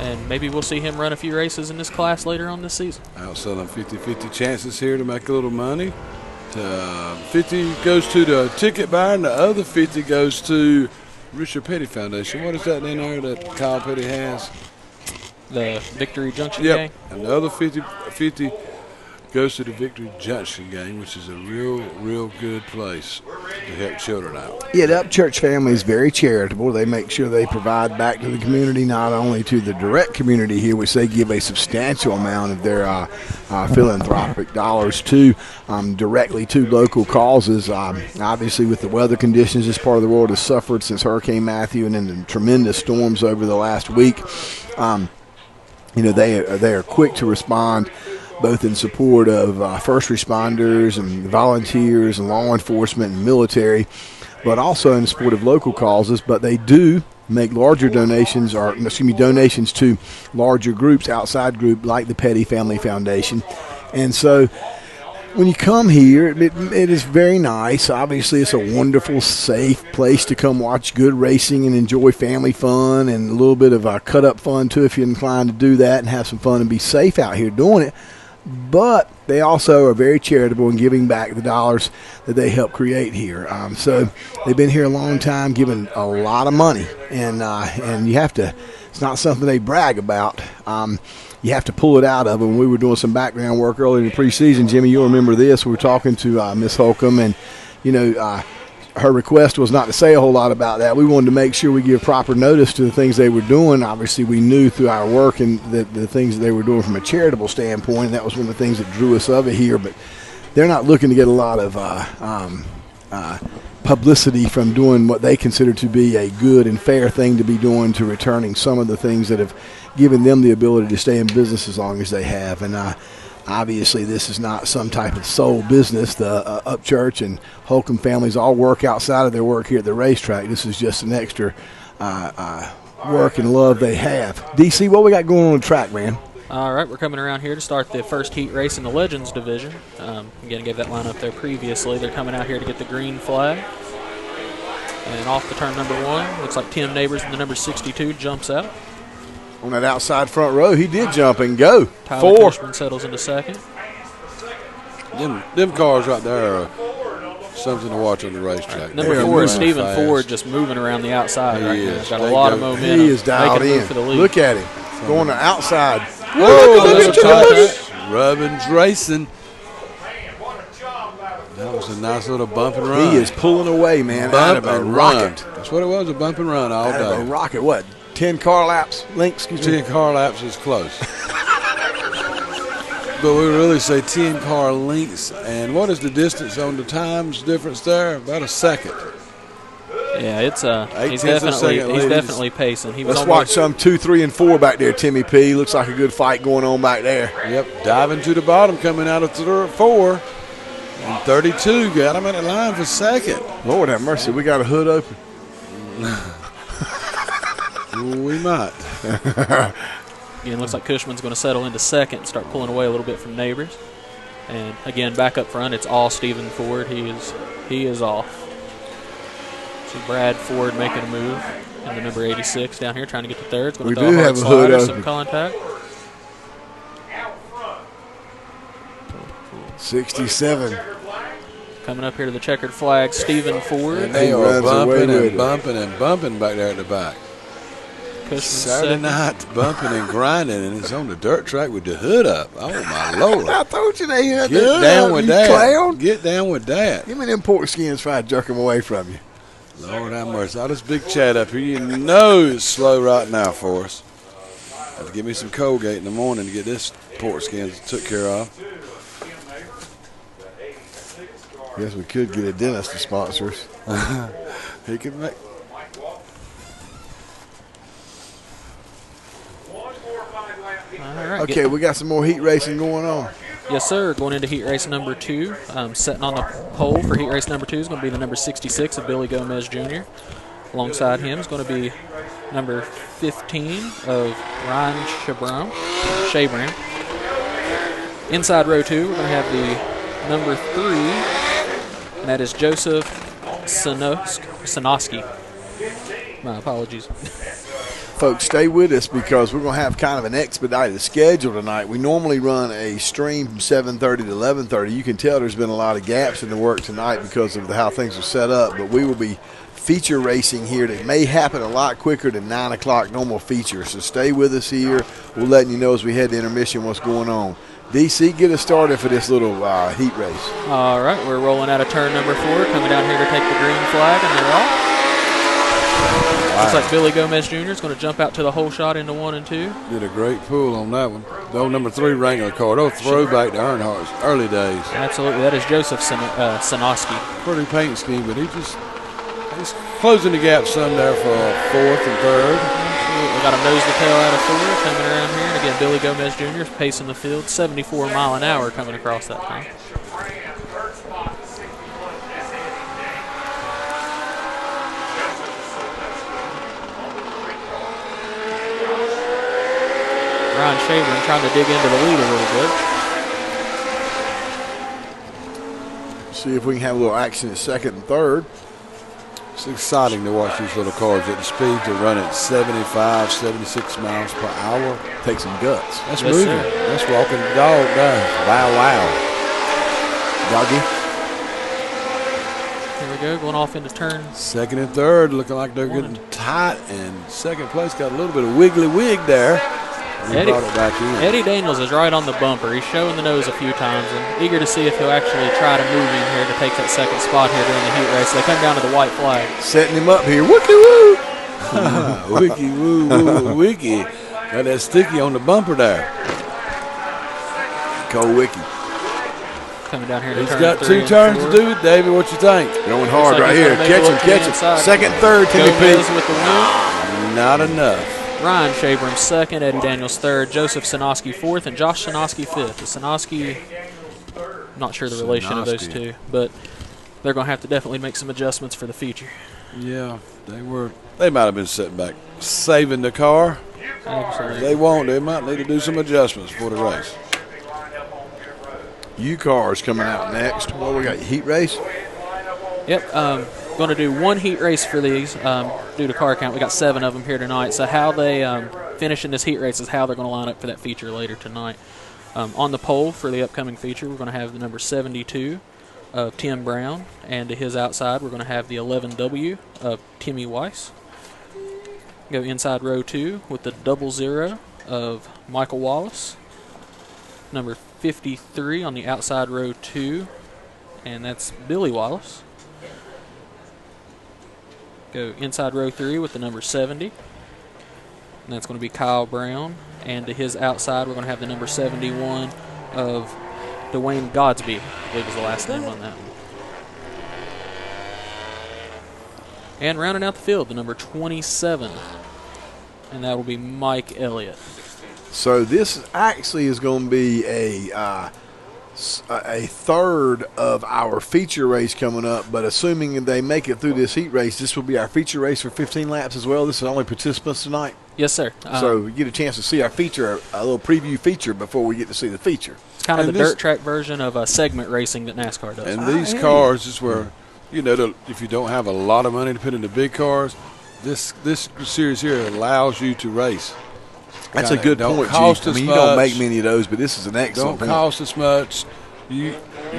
And maybe we'll see him run a few races in this class later on this season. Outselling 50-50 chances here to make a little money. 50 goes to the ticket buyer, and the other 50 goes to Richard Petty Foundation. What is that in there that Kyle Petty has? The Victory Junction gang? And the other 50 goes to the Victory Junction gang, which is a real good place to help children out. Yeah, the Upchurch family is very charitable. They make sure they provide back to the community, not only to the direct community here, which they give a substantial amount of their philanthropic dollars to directly to local causes. Obviously, with the weather conditions this part of the world has suffered since Hurricane Matthew and then the tremendous storms over the last week, they are quick to respond, both in support of first responders and volunteers and law enforcement and military, but also in support of local causes. But they do make larger donations, donations to larger groups, outside group like the Petty Family Foundation. And so when you come here, it is very nice. Obviously, it's a wonderful, safe place to come watch good racing and enjoy family fun and a little bit of cut-up fun, too, if you're inclined to do that and have some fun and be safe out here doing it. But they also are very charitable in giving back the dollars that they help create here. So they've been here a long time, giving a lot of money, and you have to. It's not something they brag about. You have to pull it out of them. We were doing some background work earlier in the preseason. Jimmy, you'll remember this. We were talking to Miss Holcomb, and her request was not to say a whole lot about that. We wanted to make sure we give proper notice to the things they were doing. Obviously, we knew through our work and the things that they were doing from a charitable standpoint, and that was one of the things that drew us over here. But they're not looking to get a lot of publicity from doing what they consider to be a good and fair thing to be doing, to returning some of the things that have given them the ability to stay in business as long as they have. And obviously, this is not some type of sole business. The Upchurch and Holcomb families all work outside of their work here at the racetrack. This is just an extra work and love they have. DC, what we got going on the track, man? All right, we're coming around here to start the first heat race in the Legends division. Again, gave that lineup there previously. They're coming out here to get the green flag. And off the turn number 1, looks like Tim Neighbors in the number 62 jumps out. On that outside front row, he did jump and go. Tyler 4. Cushman settles into second. Them cars right there are something to watch on the racetrack. Number 4 is Stephen Ford, just moving around the outside right now. Got a lot of momentum. He is dialed in. For the lead. Look at him. Going to outside. Look at Rubbins racing. That was a nice little bump and run. He is pulling away, man. Bump and run. That's what it was, a bump and run all day. A rocket, what? 10 car laps? Length, excuse me. 10 car laps is close. But we really say 10 car lengths. And what is the distance on the times difference there? About a second. Yeah, it's he's definitely pacing. Let's watch some 2, 3, and 4 back there, Timmy P. Looks like a good fight going on back there. Yep, diving to the bottom, coming out of 4. And 32 got him in the line for second. Lord have mercy, we got a hood open. We might. Again, looks like Cushman's going to settle into second and start pulling away a little bit from Neighbors. And again, back up front, it's all Stephen Ford. He is off. So Brad Ford making a move in the number 86 down here, trying to get to third. It's going to throw a hard slider, some contact. 67. Coming up here to the checkered flag, Stephen Ford. And they are bumping and bumping and bumping back there at the back. Saturday night bumping and grinding, and it's on the dirt track with the hood up. Oh, my Lord. I told you they had the hood down with that. Clown. Get down with that. Give me them pork skins, try to jerk them away from you. Lord have mercy. All this big chat up here, you know it's slow right now for us. Have to give me some Colgate in the morning to get this pork skins took care of. Guess we could get a dentist to sponsor us. He could make. All right, okay, we got some more heat racing going on. Yes, sir. Going into heat race number 2. Setting on the pole for heat race number 2 is going to be the number 66 of Billy Gomez Jr. Alongside him is going to be number 15 of Ryan Shabram. Inside row 2, we're going to have the number 3, and that is Joseph Sanoski. My apologies. Folks, stay with us because we're going to have kind of an expedited schedule tonight. We normally run a stream from 7:30 to 11:30. You can tell there's been a lot of gaps in the work tonight because of how things are set up, but we will be feature racing here that may happen a lot quicker than 9 o'clock normal feature. So stay with us here. We'll let you know as we head to intermission what's going on. DC, get us started for this little heat race. All right, we're rolling out of turn number 4, coming down here to take the green flag, and they're off. Looks like Billy Gomez Jr. is going to jump out to the hole shot into 1 and 2. Did a great pull on that one. The old number 3 Wrangler car. Oh, throwback to Earnhardt's early days. Absolutely. That is Joseph Sanoski. Pretty paint scheme, but he's closing the gap some there for 4th and 3rd. We got him nose to tail out of 4 coming around here. And again, Billy Gomez Jr. is pacing the field. 74 mile an hour coming across that time. Ryan Shabram trying to dig into the lead a little bit. See if we can have a little action at 2nd and 3rd. It's exciting to watch these little cars at the speed to run at 75, 76 miles per hour. Take some guts. That's Yes, moving. sir. That's walking the dog down. Wow. Doggy. Here we go, going off into turn. 2nd and 3rd looking like they're getting tight, and 2nd place got a little bit of wiggly wig there. He brought it back in. Eddie Daniels is right on the bumper. He's showing the nose a few times and eager to see if he'll actually try to move in here to take that 2nd spot here during the heat race. They come down to the white flag. Setting him up here. Wookie woo. Wiki woo wiki. Got that sticky on the bumper there. Cole Wiki. Coming down here to He's turn got 3 2 and turns 4. to do it. David, what you think? Going hard Looks like right he's here. gonna make a Catch him, look to the catch him. inside. 2nd, 3rd, Timmy Gomez P. with the win. Not enough. Ryan Shabram 2nd, Eddie Daniels 3rd, Joseph Sanoski 4th, and Josh Sanoski 5th. The Sanoski, not sure the relation of those two, but they're going to have to definitely make some adjustments for the feature. Yeah, they might have been sitting back saving the car. Absolutely. They might need to do some adjustments for the race. U-Cars coming out next. What we got, heat race? Yep, going to do 1 heat race for these due to car count. We got 7 of them here tonight. So how they finish in this heat race is how they're going to line up for that feature later tonight. On the pole for the upcoming feature, we're going to have the number 72 of Tim Brown, and to his outside, we're going to have the 11W of Timmy Weiss. Go inside row 2 with the 00 of Michael Wallace. Number 53 on the outside row 2, and that's Billy Wallace. Go inside row 3 with the number 70, and that's going to be Kyle Brown. And to his outside, we're going to have the number 71 of Dwayne Godsby, I believe is the last name on that one. And rounding out the field, the number 27, and that will be Mike Elliott. So this actually is going to be a 3rd of our feature race coming up, but assuming they make it through this heat race, this will be our feature race for 15 laps as well. This is only participants tonight. Yes, sir. So you get a chance to see our feature, a little preview feature before we get to see the feature. It's kind of And the dirt track version of segment racing that NASCAR does. And these cars is where, if you don't have a lot of money to put into big cars, this series here allows you to race. That's a good point, cost Chief. I us mean, you don't much. make many of those, but this is an excellent Don't point. cost us much. You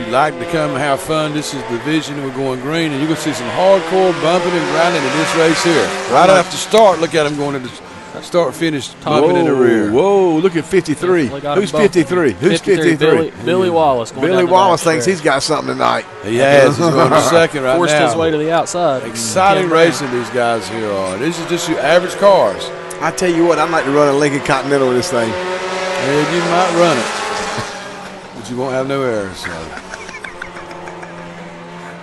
like to come and have fun. This is the vision. We're going green, and you're going to see some hardcore bumping and grinding in this race here. Right after start, look at them going to the start-finish, bumping in the rear. Whoa, look at 53. Definitely got him Who's bumped. 53? Who's 53? Billy Wallace. Going Billy down the Wallace back thinks stretch. he's got something tonight. He has. He's going to second right Forced now. his way to the outside. Exciting Tim Brown. racing these guys here are. This is just your average cars. I tell you what, I'd like to run a Lincoln Continental with this thing. And you might run it, but you won't have no errors. So.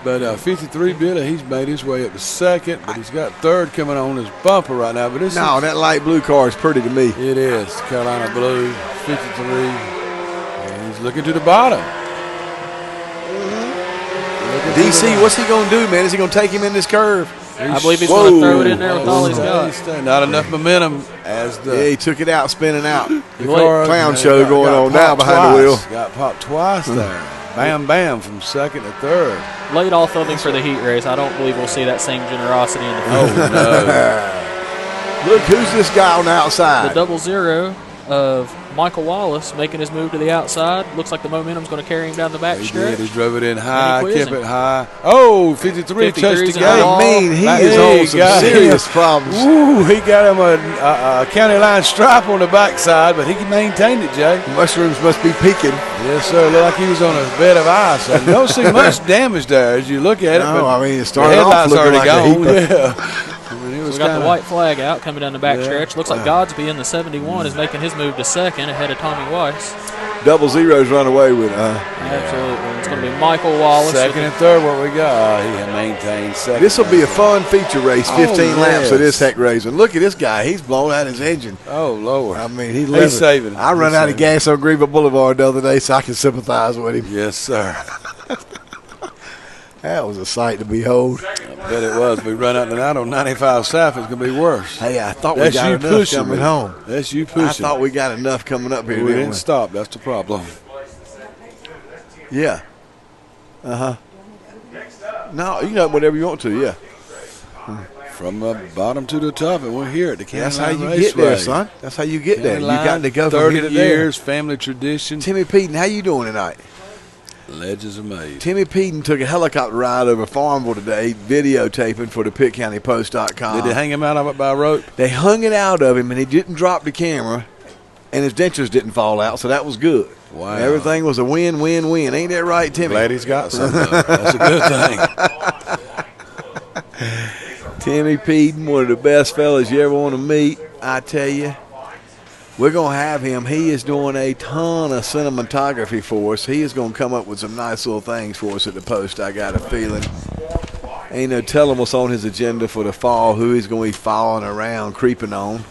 But 53 Billy, he's made his way up to 2nd, but he's got 3rd coming on his bumper right now. But That light blue car is pretty to me. It is Carolina Blue 53, and he's looking to the bottom. DC, what's he going to do, man? Is he going to take him in this curve? I believe he's going to throw it in there with all he's got. Not enough momentum as the Yeah, he took it out, spinning out. car, Clown show going on now behind the wheel. Got popped twice there. Bam, bam, from second to third. Laid off of him for the heat race. I don't believe we'll see that same generosity in the Oh, future. no. Look, who's this guy on the outside? The 00 of Michael Wallace making his move to the outside. Looks like the momentum's going to carry him down the back He stretch. did. He drove it in high, And he kept quizzing. it high. Oh, 53 touched the 53's gate. involved. I mean, he He is on some got serious him. problems. Ooh, he got him a county line stripe on the backside, but he maintained it, Jay. Mushrooms must be peaking. Yes, sir. Looked like he was on a bed of ice. I don't see much damage there as you look at it. No, but I mean, it the started off headlights looking already like a gone. heap of- Yeah. I mean, it So was we got the kinda- white flag out coming down the back Yeah. stretch. Looks like Godsby in the 71 is making his move to second ahead of Tommy Weiss. 00's run away with it. Absolutely. It's going to be Michael Wallace. Second and third, what we got? He had maintained second. This will be a fun feature race, 15 laps of yes. this heck racing. Look at this guy. He's blown out his engine. Oh, Lord. I mean, he's saving it. I run He's out of saving gas on Greenville Boulevard the other day, so I can sympathize with him. Yes, sir. That was a sight to behold. I bet it was. We run out tonight on 95 South. It's going to be worse. Hey, I thought we That's got you enough pushing coming me. home. That's you pushing. I thought we got enough coming up here. We didn't didn't stop. That's the problem. Yeah. No, you know whatever you want to. Yeah. From the bottom to the top, and we're here at the County That's how Line you Raceway. get there, son. That's how you get there. You County got Line, to go from 30 here to there. years, family tradition. Timmy Peden, how you doing tonight? Legends are made. Timmy Peden took a helicopter ride over Farmville today, videotaping for the PittCountyPost.com. Did they hang him out of it by rope? They hung it out of him, and he didn't drop the camera, and his dentures didn't fall out, so that was good. Wow. Everything was a win, win, win. Ain't that right, Timmy? Glad he's got something. That's a good thing. Timmy Peden, one of the best fellas you ever want to meet, I tell you. We're going to have him. He is doing a ton of cinematography for us. He is going to come up with some nice little things for us at the Post, I got a feeling. Ain't no telling what's on his agenda for the fall, who he's going to be following around, creeping on.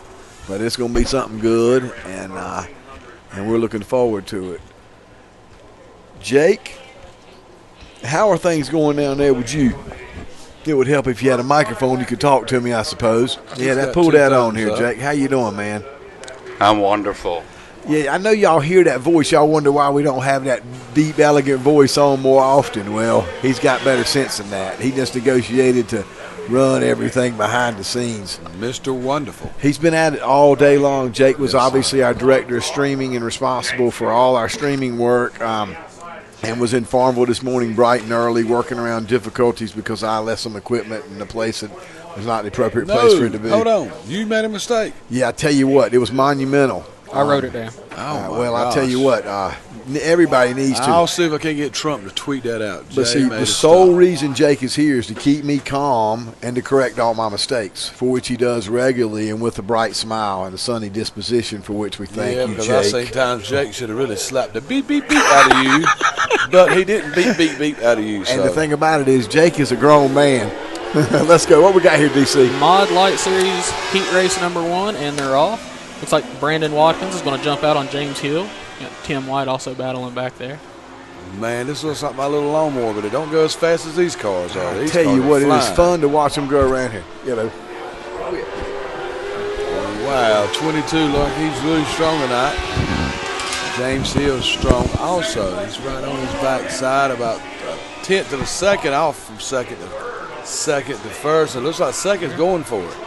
But it's going to be something good, and we're looking forward to it. Jake, how are things going down there with you? It would help if you had a microphone. You could talk to me, I suppose. Yeah, pull that on here, Jake. How you doing, man? I'm wonderful. Yeah, I know y'all hear that voice. Y'all wonder why we don't have that deep, elegant voice on more often. Well, he's got better sense than that. He just negotiated to run everything behind the scenes. Mr. Wonderful. He's been at it all day long. Jake was obviously our director of streaming and responsible for all our streaming work. And was in Farmville this morning bright and early, working around difficulties because I left some equipment in the place that was not the appropriate place for it to be. Hold on. You made a mistake. Yeah, I tell you what, it was monumental. I wrote it down. Well, I tell you what, everybody needs to. I'll see if I can get Trump to tweet that out. But see, the sole reason Jake is here is to keep me calm and to correct all my mistakes, for which he does regularly and with a bright smile and a sunny disposition, for which we thank you, because Jake. I seen times Jake should have really slapped the beep, beep, beep out of you, but he didn't beep, beep, beep out of you. And the thing about it is, Jake is a grown man. Let's go. What we got here, DC? Mod Light Series Heat Race number 1, and they're off. Looks like Brandon Watkins is going to jump out on James Hill. Got Tim White also battling back there. Man, this looks like my little lawnmower, but it don't go as fast as these cars are. I These tell you cars what, are it is flying. fun to watch them go around here. You know. Wow, 22, look, he's really strong tonight. James Hill's strong also. He's right on his backside, about a tenth of a second off from second to first. It looks like second's going for it.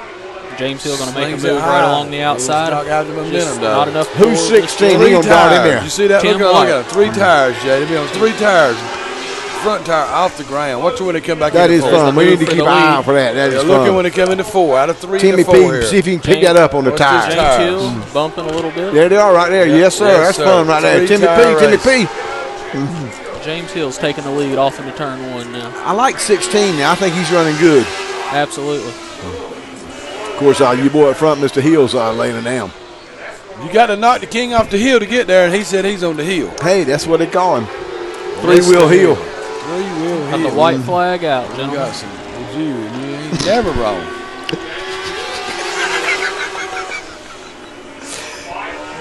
James Hill going to make a Slings it move high. right along the outside. He's out the momentum, Just though. not enough. Who's pull. 16? He Three gonna dart in tires. there. You see that? Tim Look White. at 3 tires, Jay. They'll be on 3 tires. Front tire off the ground. Watch when they come back That into is four. fun. We move need to for keep the an eye lead. out for that. That They're is looking fun. when they come into 4. Out of 3 Timmy into 4 P, here. see if you can pick James- that up on the What's this tire. tire? James Hill bumping a little bit. There they are right there. Yes, sir. Yes, That's sir. fun right there. Timmy Three-tire P, Timmy race. P. James Hill's taking the lead off into turn 1 now. I like 16 now. I think he's running good. Absolutely. Of course, your boy up front, Mr. Hill's laying it down. You got to knock the king off the hill to get there, and he said he's on the hill. Hey, that's what they call him. Yes, Three-wheel sir. hill. 3-wheel Got hill. the white flag out, You gentlemen. got some. You ain't never wrong.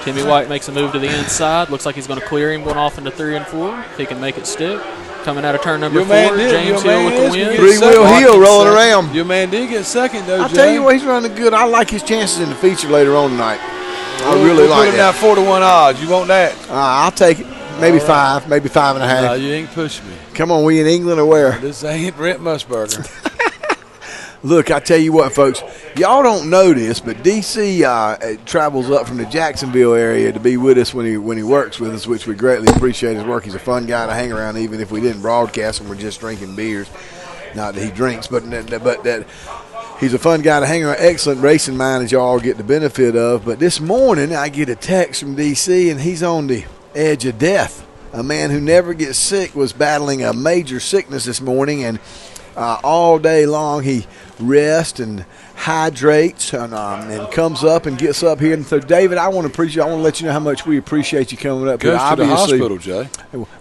Timmy White makes a move to the inside. Looks like he's going to clear him going off into 3 and 4. If he can make it stick. Coming out of turn number 4, James Hill with the win. Three-wheel Hill rolling around. Your man did get second, though, I'll Jay. tell you what, he's running good. I like his chances in the feature later on tonight. I really we'll like put him that. down 4-1 odds. You want that? I'll take it. Maybe 5, maybe 5.5. No, you ain't pushing me. Come on, we in England or where? This ain't Brent Musburger. Look, I tell you what, folks. Y'all don't know this, but DC travels up from the Jacksonville area to be with us when he works with us, which we greatly appreciate his work. He's a fun guy to hang around, even if we didn't broadcast and we're just drinking beers. Not that he drinks, but that he's a fun guy to hang around. Excellent racing mind, as y'all get the benefit of. But this morning, I get a text from DC, and he's on the edge of death. A man who never gets sick was battling a major sickness this morning, and all day long he rests and hydrates and comes up and gets up here. And so, David, I want to let you know how much we appreciate you coming up here. Goes to the hospital, Jay.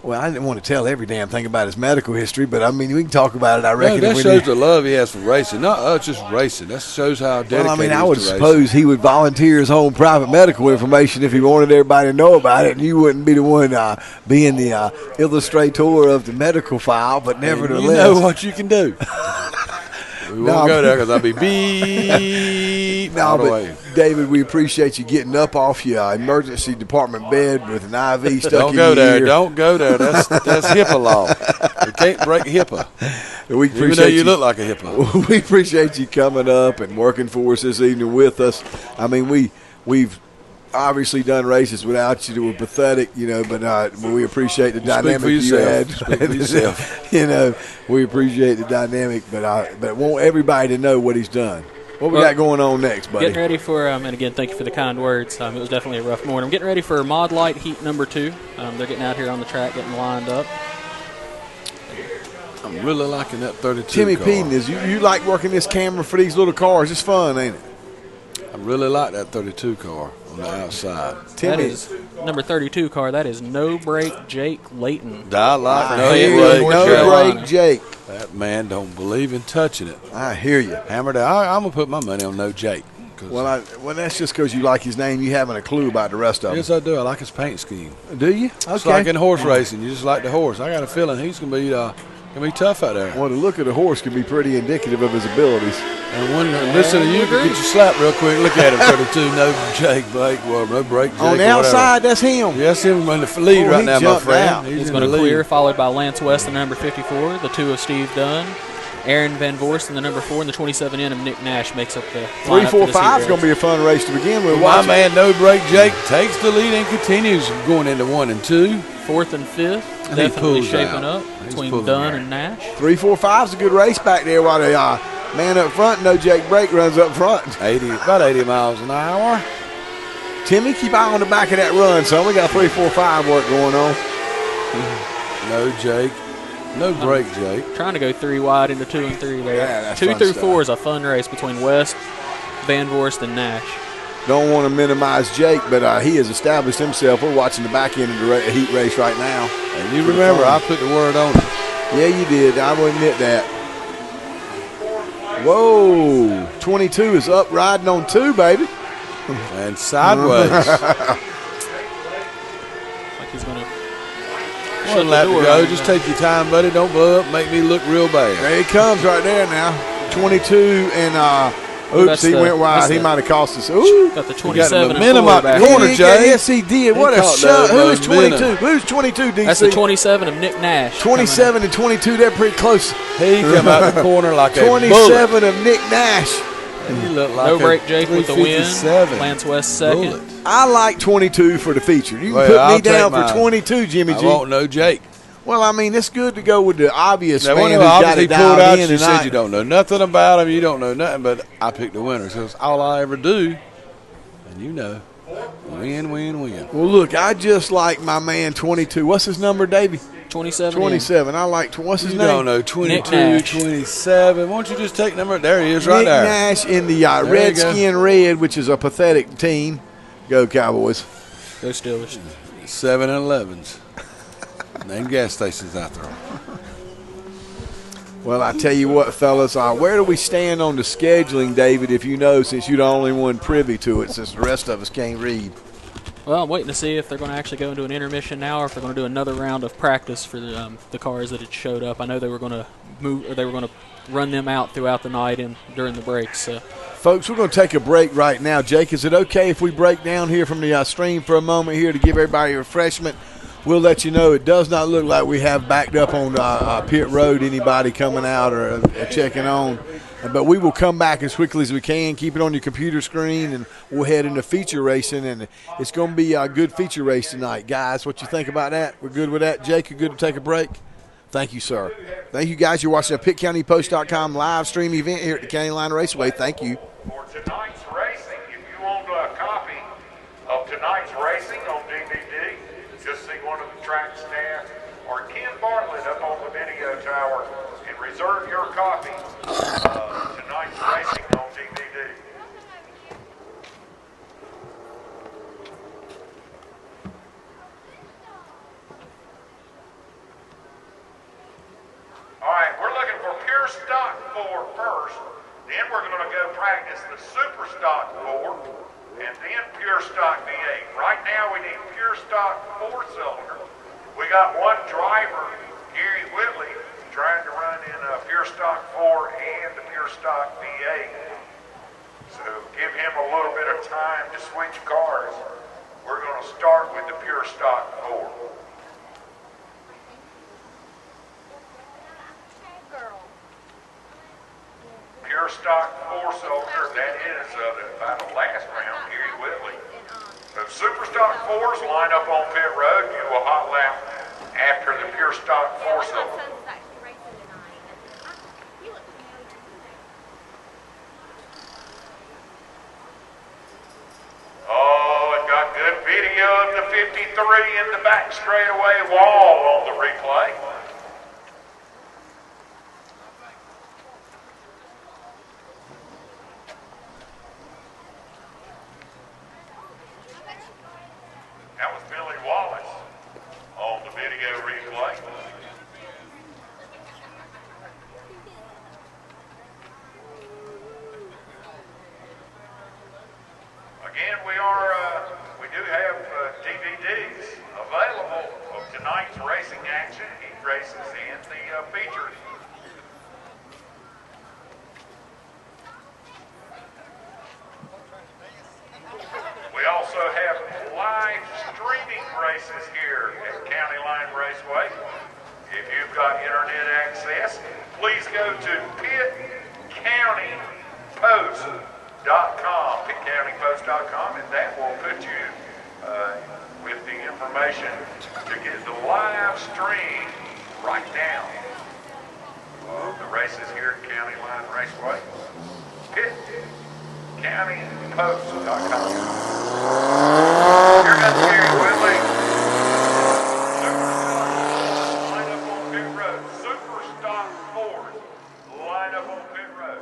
Well, I didn't want to tell every damn thing about his medical history, but I mean, we can talk about it. I reckon that shows the love he has for racing. Not just racing. That shows how dedicated. Well, I mean, he is I would to suppose racing. he would volunteer his own private medical information if he wanted everybody to know about it, and you wouldn't be the one being the illustrator of the medical file. But nevertheless, you know what you can do. We won't go there because I'll be beat all the way. David, we appreciate you getting up off your emergency department bed with an IV stuck Don't in go your there. ear. Don't go there. That's HIPAA law. We can't break HIPAA. We Even though you look like a HIPAA. We appreciate you coming up and working for us this evening with us. I mean, we've obviously done races without you that were pathetic, but we appreciate the dynamic you had. Speak for yourself. We appreciate the dynamic, but want everybody to know what he's done. What we got going on next, buddy? Getting ready for, and again, thank you for the kind words. It was definitely a rough morning. I'm getting ready for Mod Light Heat number 2. They're getting out here on the track, getting lined up. I'm really liking that 32 Timmy car. Peden, you like working this camera for these little cars. It's fun, ain't it? I really like that 32 car on the outside. That is number 32 car. That is No Break Jake Layton. I like No break, Jake. That man don't believe in touching it. I hear you. Hammered out. I'm going to put my money on No Jake. Well, that's just because you like his name. You haven't a clue about the rest of them. Yes, I do. I like his paint scheme. Do you? Okay. It's like in horse racing. You just like the horse. I got a feeling he's going to be tough out there. Well, the look of the horse can be pretty indicative of his abilities. And when listen to you, get you slapped real quick. Look at him, 32. No Jake Blake. Well, no break Jake. On the outside, that's him. Yes, him in the lead right now, my friend. Out. He's going to clear, followed by Lance West, the number 54, the 2 of Steve Dunn. Aaron Van Vorst in the number 4, and the 27 in of Nick Nash makes up the 3, 4, 5 is going to be a fun race to begin with. My man, No Break Jake takes the lead and continues going into 1 and 2. 4th and 5th, definitely shaping up between Dunn and Nash. 3, 4, 5 is a good race back there while the man up front, No Jake Break, runs up front. About 80 miles an hour. Timmy, keep eye on the back of that run, son. We got 3, 4, 5 work going on. No Jake. No break, Jake. Trying to go 3 wide into 2 and 3 there. Yeah, that's 2 fun through stuff. 4 is a fun race between West, Van Vorst, and Nash. Don't want to minimize Jake, but he has established himself. We're watching the back end of the heat race right now. And you remember, I put the word on it. Yeah, you did. I will admit that. Whoa. 22 is up riding on 2, baby. And sideways. Like he's going to One lap to go. Just take your time, buddy. Don't blow up. Make me look real bad. There he comes right there now. 22 and oops, he went wide. He might have cost us. Ooh. Got the 27 and momentum 4 out the back. corner, Jay. Yes, he did. What a caught shot. that Who is 22? momentum. Who's 22, DC? That's the 27 of Nick Nash. 27 and 22, they're pretty close. He come out the corner like a 27 of Nick Nash. He looked like No Break Jake with the win. 357 Lance West second. bullet. I like 22 for the feature. You can Well, put I'll me down take for mine. 22, Jimmy I G. won't know Jake. Well, I mean, it's good to go with the obvious Now, man when who's he got obviously it pulled dialed out, in you tonight. said you don't know nothing about him. You don't know nothing, but I picked the winner. So it's all I ever do. And you know, win, win, win. Well, look, I just like my man 22. What's his number, Davey? 27. 27. I like, what's his You name? don't know 22, Nash. 27. Won't you just take number? There he is right Nick there. Nash in the you go. Redskin Red, which is a pathetic team. Go Cowboys. Go Steelers. 7 and 11s. Name gas stations out there. Well, I tell you what, fellas, where do we stand on the scheduling, David, if you know, since you're the only one privy to it, since the rest of us can't read? Well, I'm waiting to see if they're going to actually go into an intermission now, or if they're going to do another round of practice for the cars that had showed up. I know they were going to move, or they were going to run them out throughout the night and during the breaks. So. Folks, we're going to take a break right now. Jake, is it okay if we break down here from the stream for a moment here to give everybody a refreshment? We'll let you know it does not look like we have backed up on pit road anybody coming out or checking on. But we will come back as quickly as we can. Keep it on your computer screen, and we'll head into feature racing. And it's going to be a good feature race tonight. Guys, what you think about that? We're good with that? Jake, you good to take a break? Thank you, sir. Thank you, guys. You're watching a PittCountyPost.com live stream event here at the County Line Raceway. Thank you. For tonight's racing, if you want a copy of tonight's racing on DVD, just see one of the track staff or Ken Bartlett up on the video tower and reserve your copy of tonight's racing on DVD. All right, we're looking for pure stock 4 first. Then we're going to go practice the super stock 4 and then pure stock V8. Right now we need pure stock 4-cylinder. We got one driver, Gary Whitley, trying to run in a pure stock 4 and the pure stock V8. So give him a little bit of time to switch cars. We're going to start with the pure stock 4. Pure stock 4-cylinder, that is about the last round, Gary Whitley. So super stock 4s line up on pit road. You will hot lap after the pure stock 4-cylinder. Oh, it got good video of the 53 in the back straightaway wall on the replay. That was Billy Wallace on the video replay. Again, we do have DVDs available of tonight's racing action, heat races, and the features. We also have live streaming races here at County Line Raceway. If you've got internet access, please go to PittCountyPost.com, PittCountyPost.com, and that will put you with the information to get the live stream right now of the races here at County Line Raceway. PittCountyPost.com. Here comes Gary Whitley. Super stock line up on pit road. Super stock 4s line up on pit road.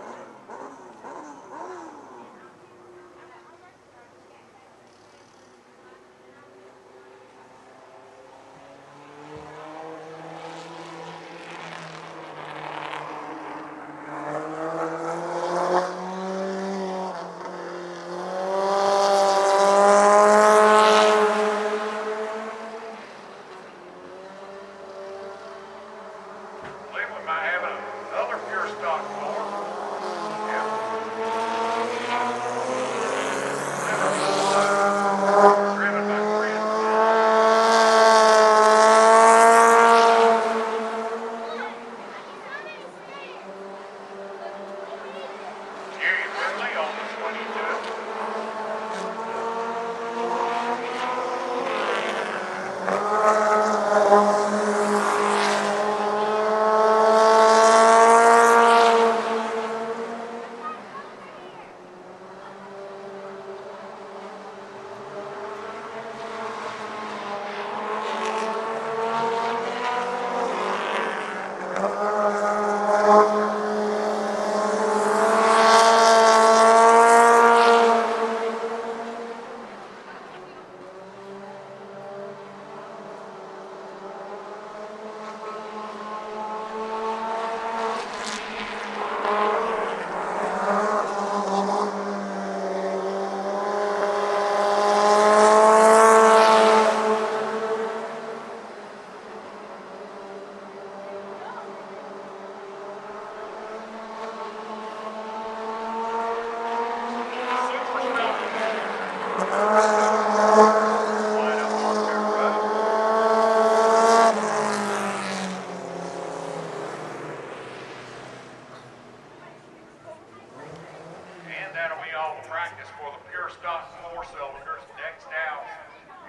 pure stock 4-cylinders. Next out,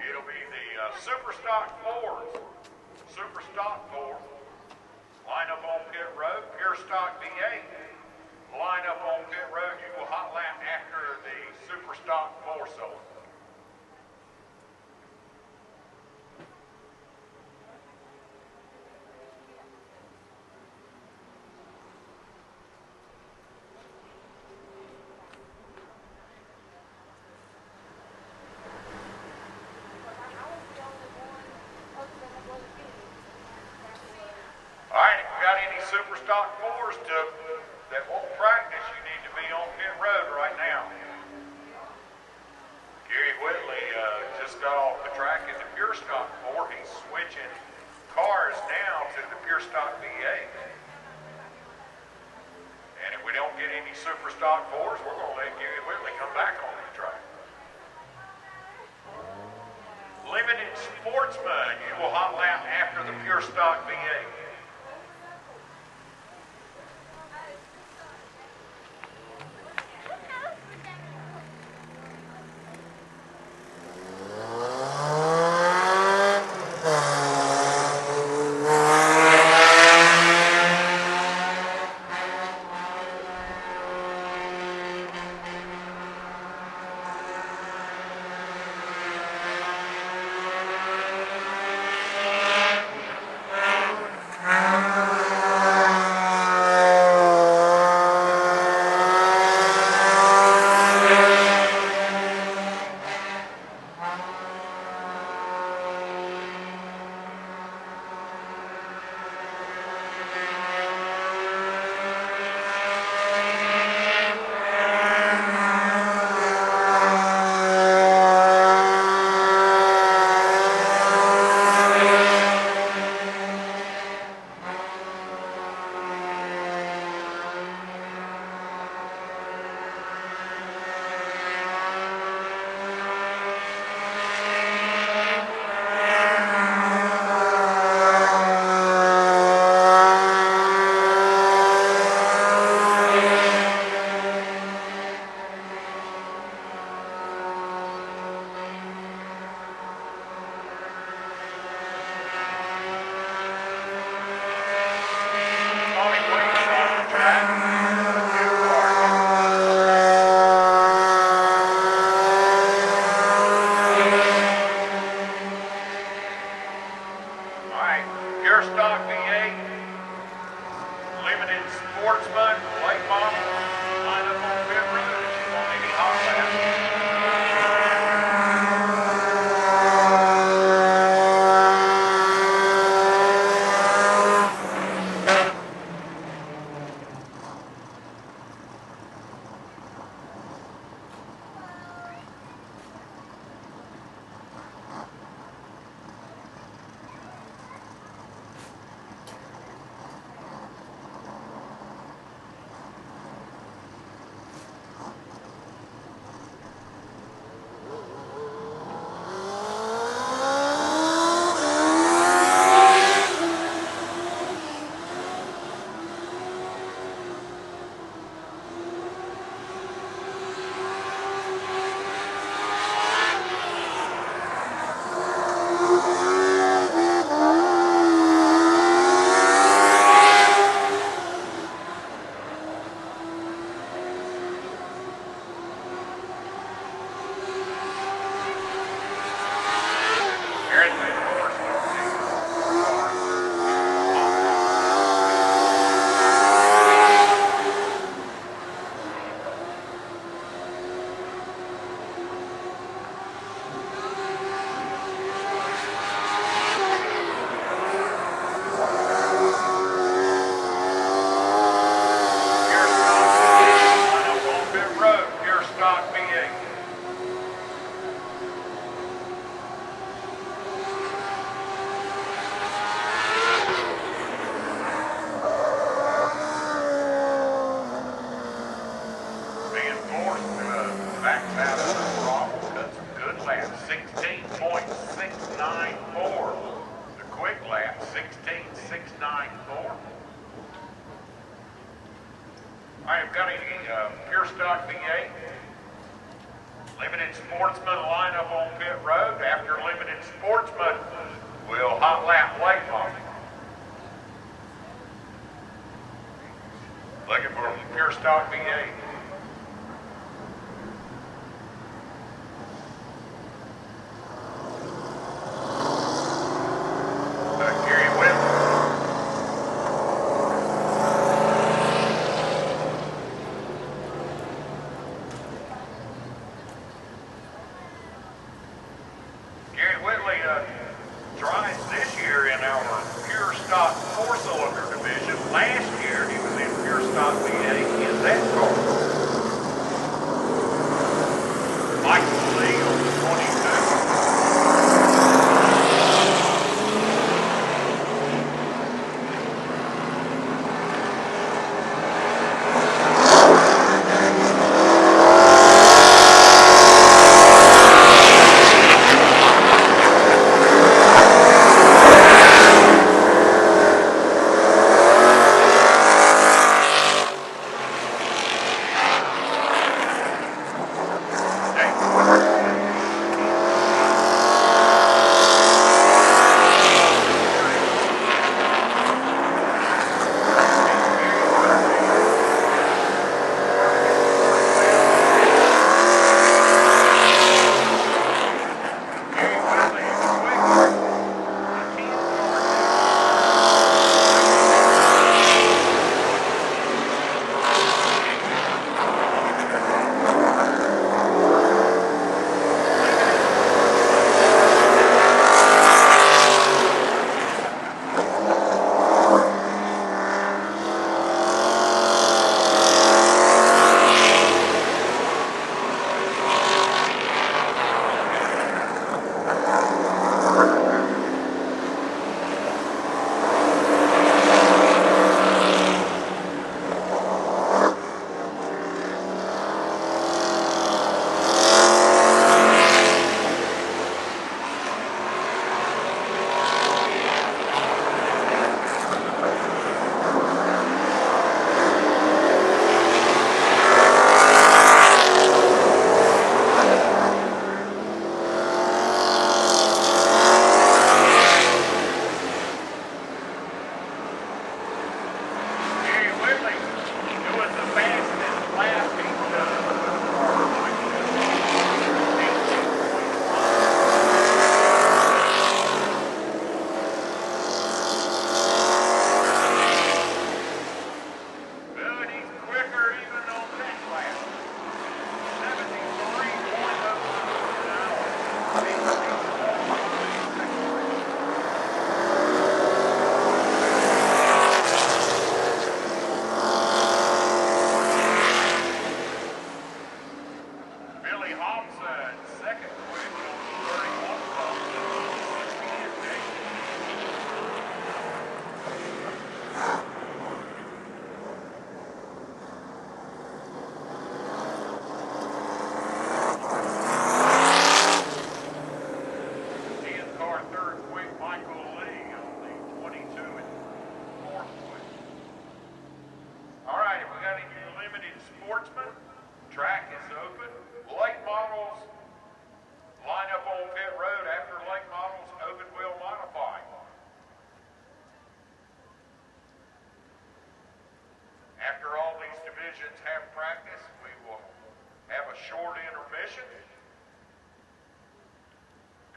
it'll be the super stock 4s. Super stock 4. Line up on pit road, pure stock V8. Line up on pit road, you will hot lap after the super stock 4-cylinder. Super stock 4s that won't practice, you need to be on pit road right now. Gary Whitley just got off the track in the pure stock 4. He's switching cars now to the pure stock V8. And if we don't get any super stock 4s, we're going to let Gary Whitley come back on the track. Limited Sportsman, you will hot lap after the pure stock V8. Limited sportsman line up on pit road. After limited sportsman, we'll hot lap late model. Looking for pure stock V8. Gary Whitman. Gary Whitley drives this year in our pure stock four-cylinder division. Last year he was in pure stock V8 in that car. Michael Lee on the 22.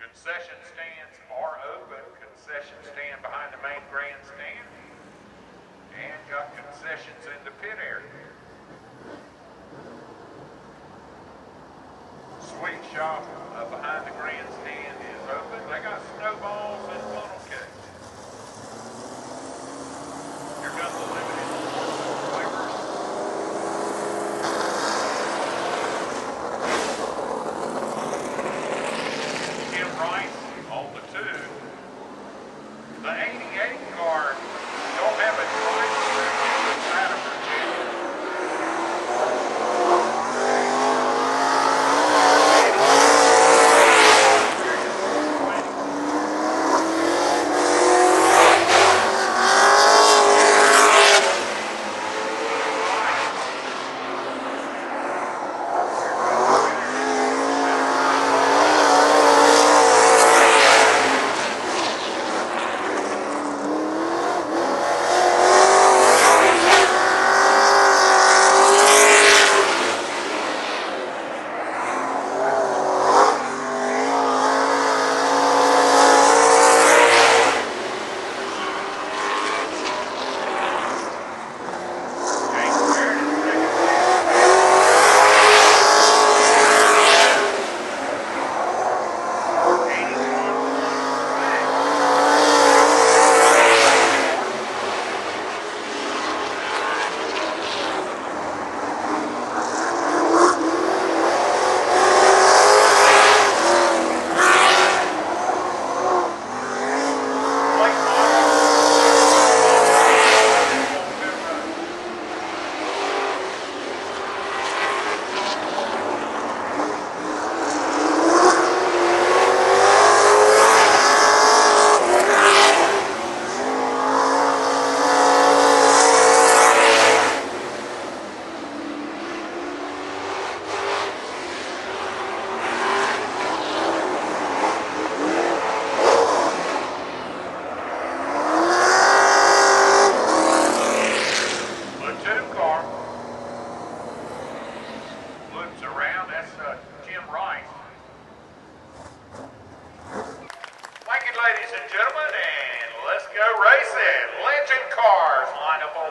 Concession stands are open. Concession stand behind the main grandstand. And got concessions in the pit area. Sweet shop behind the grandstand is open. They got snowballs and funnel cakes. Here comes the limited flavors. Tim Rice on the 2. The 88 car don't have a drive-through inside of Virginia.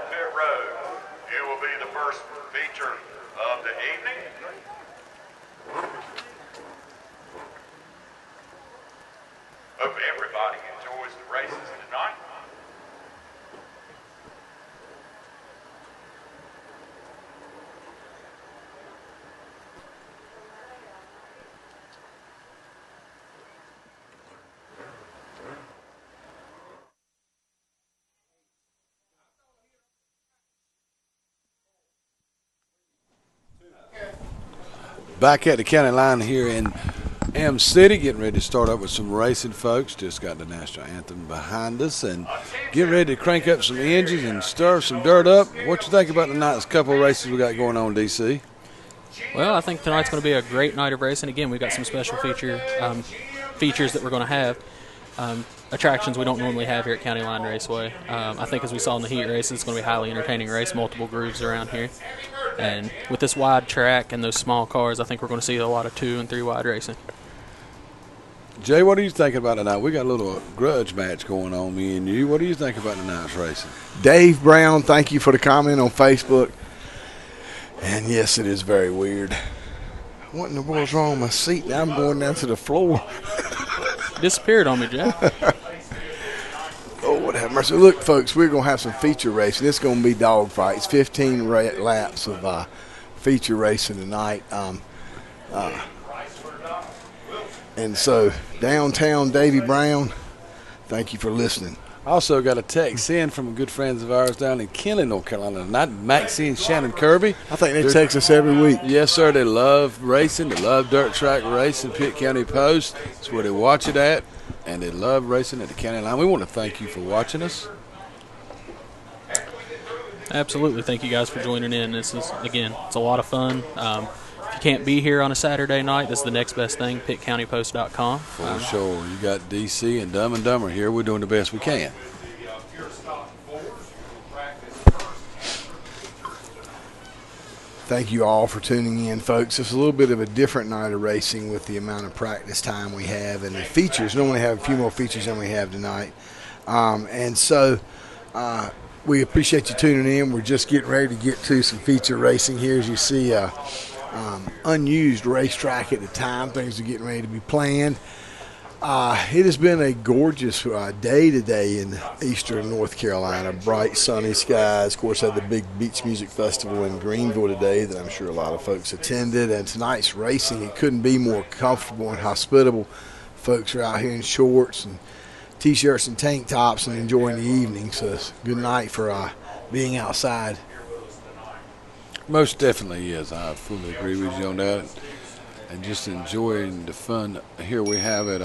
pit road. It will be the first feature of the evening. Hope everybody enjoys the races tonight. Back at the county line here in Elm City, getting ready to start up with some racing, folks. Just got the national anthem behind us and getting ready to crank up some engines and stir some dirt up. What you think about tonight's couple of races we got going on, DC? Well, I think tonight's going to be a great night of racing. Again, we've got some special features that we're going to have. Attractions we don't normally have here at County Line Raceway. I think as we saw in the heat races, it's going to be a highly entertaining race, multiple grooves around here. And with this wide track and those small cars, I think we're going to see a lot of 2 and 3 wide racing. Jay, what are you thinking about tonight? We got a little grudge match going on, me and you. What do you think about tonight's racing? Dave Brown, thank you for the comment on Facebook. And yes, it is very weird. What in the world's wrong with my seat? Now I'm going down to the floor. Disappeared on me, Jay. Lord have mercy. Look, folks, we're going to have some feature racing. It's going to be dog fights, 15 laps of feature racing tonight. And so, downtown Davy Brown, thank you for listening. Also got a text in from good friends of ours down in Kenley, North Carolina. Not Maxie and Shannon Kirby. I think they text us every week. Yes, sir. They love racing. They love dirt track racing, Pitt County Post. That's where they watch it at. And they love racing at the county line. We want to thank you for watching us. Absolutely. Thank you guys for joining in. This is, again, it's a lot of fun. If you can't be here on a Saturday night, this is the next best thing, pittcountypost.com. For sure. You got DC and Dumb and Dumber here. We're doing the best we can. Thank you all for tuning in, folks. It's a little bit of a different night of racing with the amount of practice time we have. And the features, normally have a few more features than we have tonight. And so we appreciate you tuning in. We're just getting ready to get to some feature racing here. As you see, unused racetrack at the time. Things are getting ready to be planned. It has been a gorgeous day today in eastern North Carolina. Bright, sunny skies. Of course, had the big Beach Music Festival in Greenville today that I'm sure a lot of folks attended. And tonight's racing, it couldn't be more comfortable and hospitable. Folks are out here in shorts and T-shirts and tank tops and enjoying the evening. So it's a good night for being outside. Most definitely is. I fully agree with you on that. And just enjoying the fun here we have at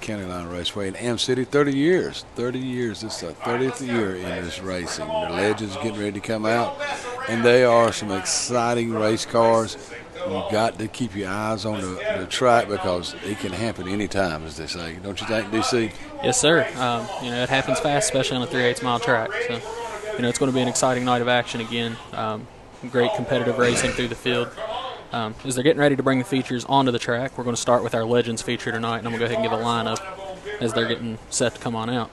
County Line Raceway in Elm City. 30 years. 30 years. This is the 30th year in this racing. The legends getting ready to come out. And they are some exciting race cars. You've got to keep your eyes on the track because it can happen anytime, as they say. Don't you think, DC? Yes, sir. It happens fast, especially on a 3/8 mile track. So, it's going to be an exciting night of action again. Great competitive racing through the field. As they're getting ready to bring the features onto the track, we're going to start with our Legends feature tonight, and I'm going to go ahead and give a lineup as they're getting set to come on out.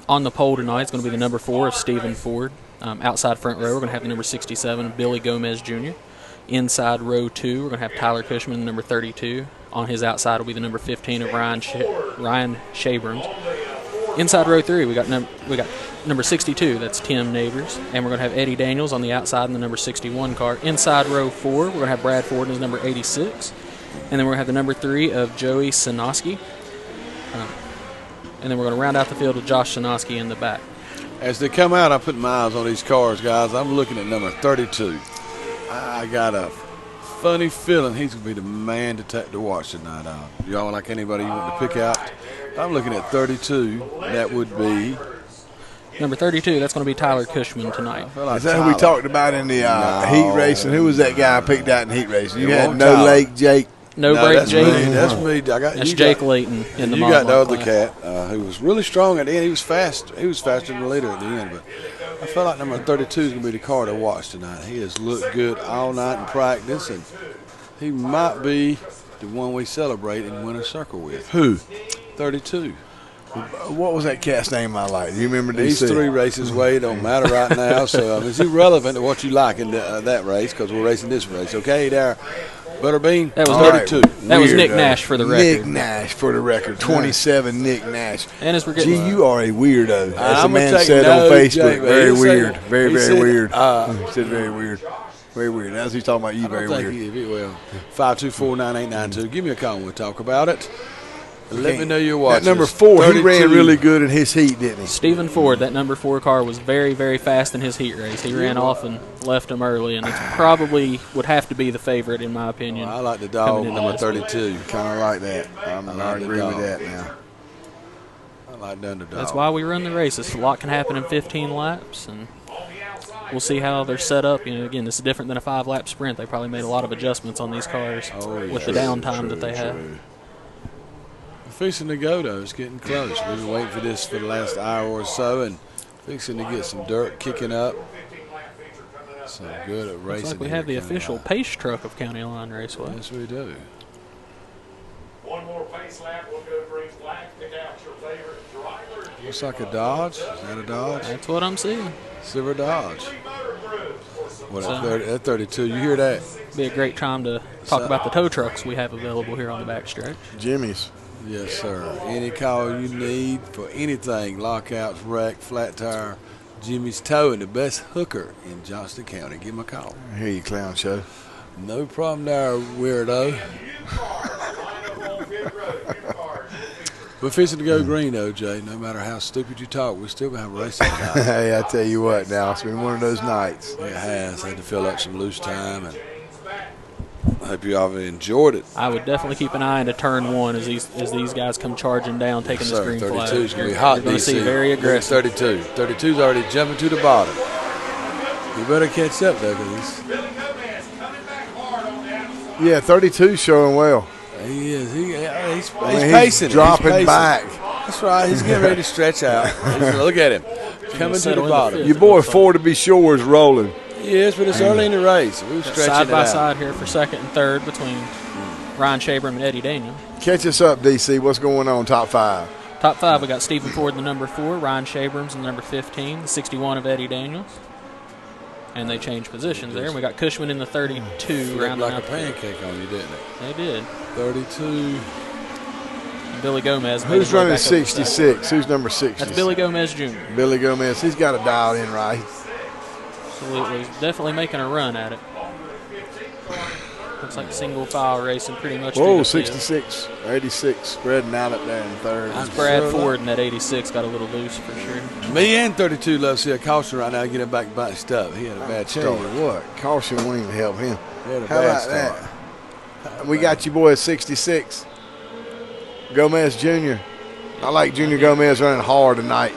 On the pole tonight is going to be the number 4 of Stephen Ford. Outside front row, we're going to have the number 67, Billy Gomez Jr. Inside row 2, we're going to have Tyler Cushman, the number 32. On his outside will be the number 15 of Ryan Shabrams. Inside row 3, we got number 62, that's Tim Neighbors, and we're going to have Eddie Daniels on the outside in the number 61 car. Inside row 4, we're going to have Brad Ford in his number 86, and then we're going to have the number 3 of Joey Sanoski, and then we're going to round out the field with Josh Sanoski in the back. As they come out, I put my eyes on these cars, guys. I'm looking at number 32. I got a funny feeling he's going to be the man to watch tonight. Y'all like anybody you want to pick out? I'm looking at 32. That would be number 32. That's going to be Tyler Cushman tonight. Is that who we talked about in the heat racing? Who was that guy I picked out in heat racing? You had No Lake Jake. No break Jake. That's me. That's Jake Layton in the You got the other cat who was really strong at the end. He was fast. He was faster than the leader at the end. But I feel like number 32 is going to be the car to watch tonight. He has looked good all night in practice, and he might be the one we celebrate and win a circle with. Who? 32. What was that cat's name I like? Do you remember These DC? 3 races way don't matter right now, so it's irrelevant to what you like in that race because we're racing this race. Okay, there, Butterbean. That was 32. That was Nick Weirdo. Nash for the record. Nick Nash for the record. 27, Nick Nash. And as we're getting, Gee, you are a weirdo. As the I'm man gonna said take on no Facebook. Jake, Very he weird. said- Very, he very said, weird. He said very weird. Very weird. As he's talking about you, I very don't weird. think he will. 524-9892. Give me a call and we'll talk about it. Let me know you're watching. That number 4, he 32. ran really good in his heat, didn't he? Stephen Ford, that number 4 car was very, very fast in his heat race. He ran off and left him early, and it probably would have to be the favorite in my opinion. I like the coming dog, into number this 32. Kind of like that. I like the agree with dog. that now. I like the underdog. That's why we run the races. A lot can happen in 15 laps, and we'll see how they're set up. You know, again, this is different than a 5-lap sprint. They probably made a lot of adjustments on these cars with the downtime that they have. Fixing to go, though. It's getting close. We've been waiting for this for the last hour or so, and fixing to get some dirt kicking up. So good at racing. Looks like we here have the at County official Line. pace truck of County Line Raceway. Yes, we do. One more pace lap, we'll go green flag, pick out your favorite driver. Looks like a Dodge. Is that a Dodge? That's what I'm seeing. Silver Dodge. What, So- at 32, you hear that? Be a great time to talk about the tow trucks we have available here on the backstretch. Jimmy's. Yes, sir. Any call you need for anything, lockouts, wreck, flat tire, Jimmy's Towing, the best hooker in Johnston County. Give him a call. I hear you, clown show. No problem there, weirdo. We're fixing to go green, OJ. No matter how stupid you talk, we're still going to have a race tonight. Hey, I tell you what now, it's been one of those nights. It has. Had to fill up some loose time, and I hope you all enjoyed it. I would definitely keep an eye into turn 1 as these guys come charging down, taking this Sir, green 32 flag. is going to be hot, You're going to DC. see very aggressive. 32. 32's already jumping to the bottom. You better catch up, though, because Yeah, 32's showing well. he is. He's I mean, pacing. He's dropping pacing. back. That's right. He's getting ready to stretch out. Look at him. Coming to settle the in the bottom. fifth. Your boy Ford, to be sure, is rolling. Yes, but it's early in the race. We're stretching Side it by out. side here for second and third between Ryan Shabram and Eddie Daniel. Catch us up, DC. What's going on, top 5? Top 5, we got Stephen Ford in the number 4, Ryan Shabrams in the number 15, the 61 of Eddie Daniels. And they changed positions there. And we got Cushman in the 32, Flipped rounding like a out. pancake on you, didn't it? They did. 32. And Billy Gomez. made Who's his way running back up to second. 66? Who's number 60? That's Billy Gomez Jr. Billy Gomez. He's got to dial in right. Absolutely. He's definitely making a run at it. Looks like single file racing pretty much. Whoa, through the field. 66, 86, spreading out up there in third. That's Brad Ford in that 86 got a little loose for sure. Me and 32 love to see a caution right now, get him back bunched up. He had a bad Tell start. you what, caution won't even help him. He had a How bad about start. that? We got you boy at 66. Gomez Jr. I like Junior Gomez running hard tonight.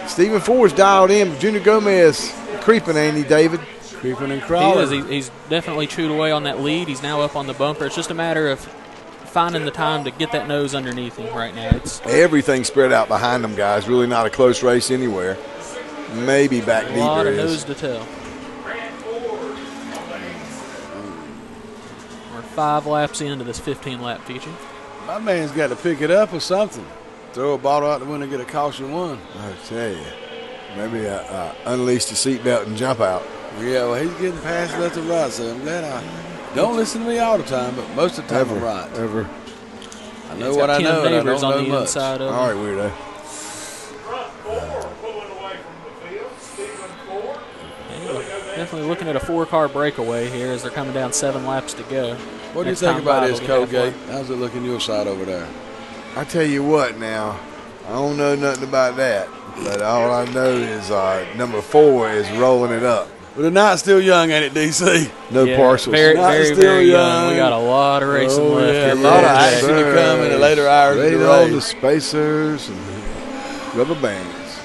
Stephen Ford's dialed in, but Junior Gomez creeping, ain't he, David? Creeping and He crawling. is. He's definitely chewed away on that lead. He's now up on the bumper. It's just a matter of finding the time to get that nose underneath him right now. It's Everything spread out behind them, guys. Really not a close race anywhere. Maybe back a deep lot there of nose is. to tell. We're 5 laps into this 15-lap feature. My man's got to pick it up or something. Throw a bottle out the window and get a caution one. I tell you, maybe unleash the seatbelt and jump out. Yeah, well, he's getting past left and right, so I'm glad I don't listen to me all the time, but most of the time I'm right. Ever. I know He's what got I 10 know, and I neighbors don't on know the much. inside of All him. right, weirdo. Front 4 pulling away from the field. Stephen Ford. Definitely looking at a 4-car breakaway here as they're coming down 7 laps to go. What do you Next think time about by, this, they'll get Colgate? halfway. How's it looking your side over there? I tell you what now, I don't know nothing about that, but all I know is number 4 is rolling it up. Well, the night's still young, ain't it, DC? No Yeah, partials. Very, Not very, still very young. young. We got a lot of racing Oh, left. yeah, here. a lot of Yes, action sir. to come in the later hours of Right the on the race. spacers and rubber bands.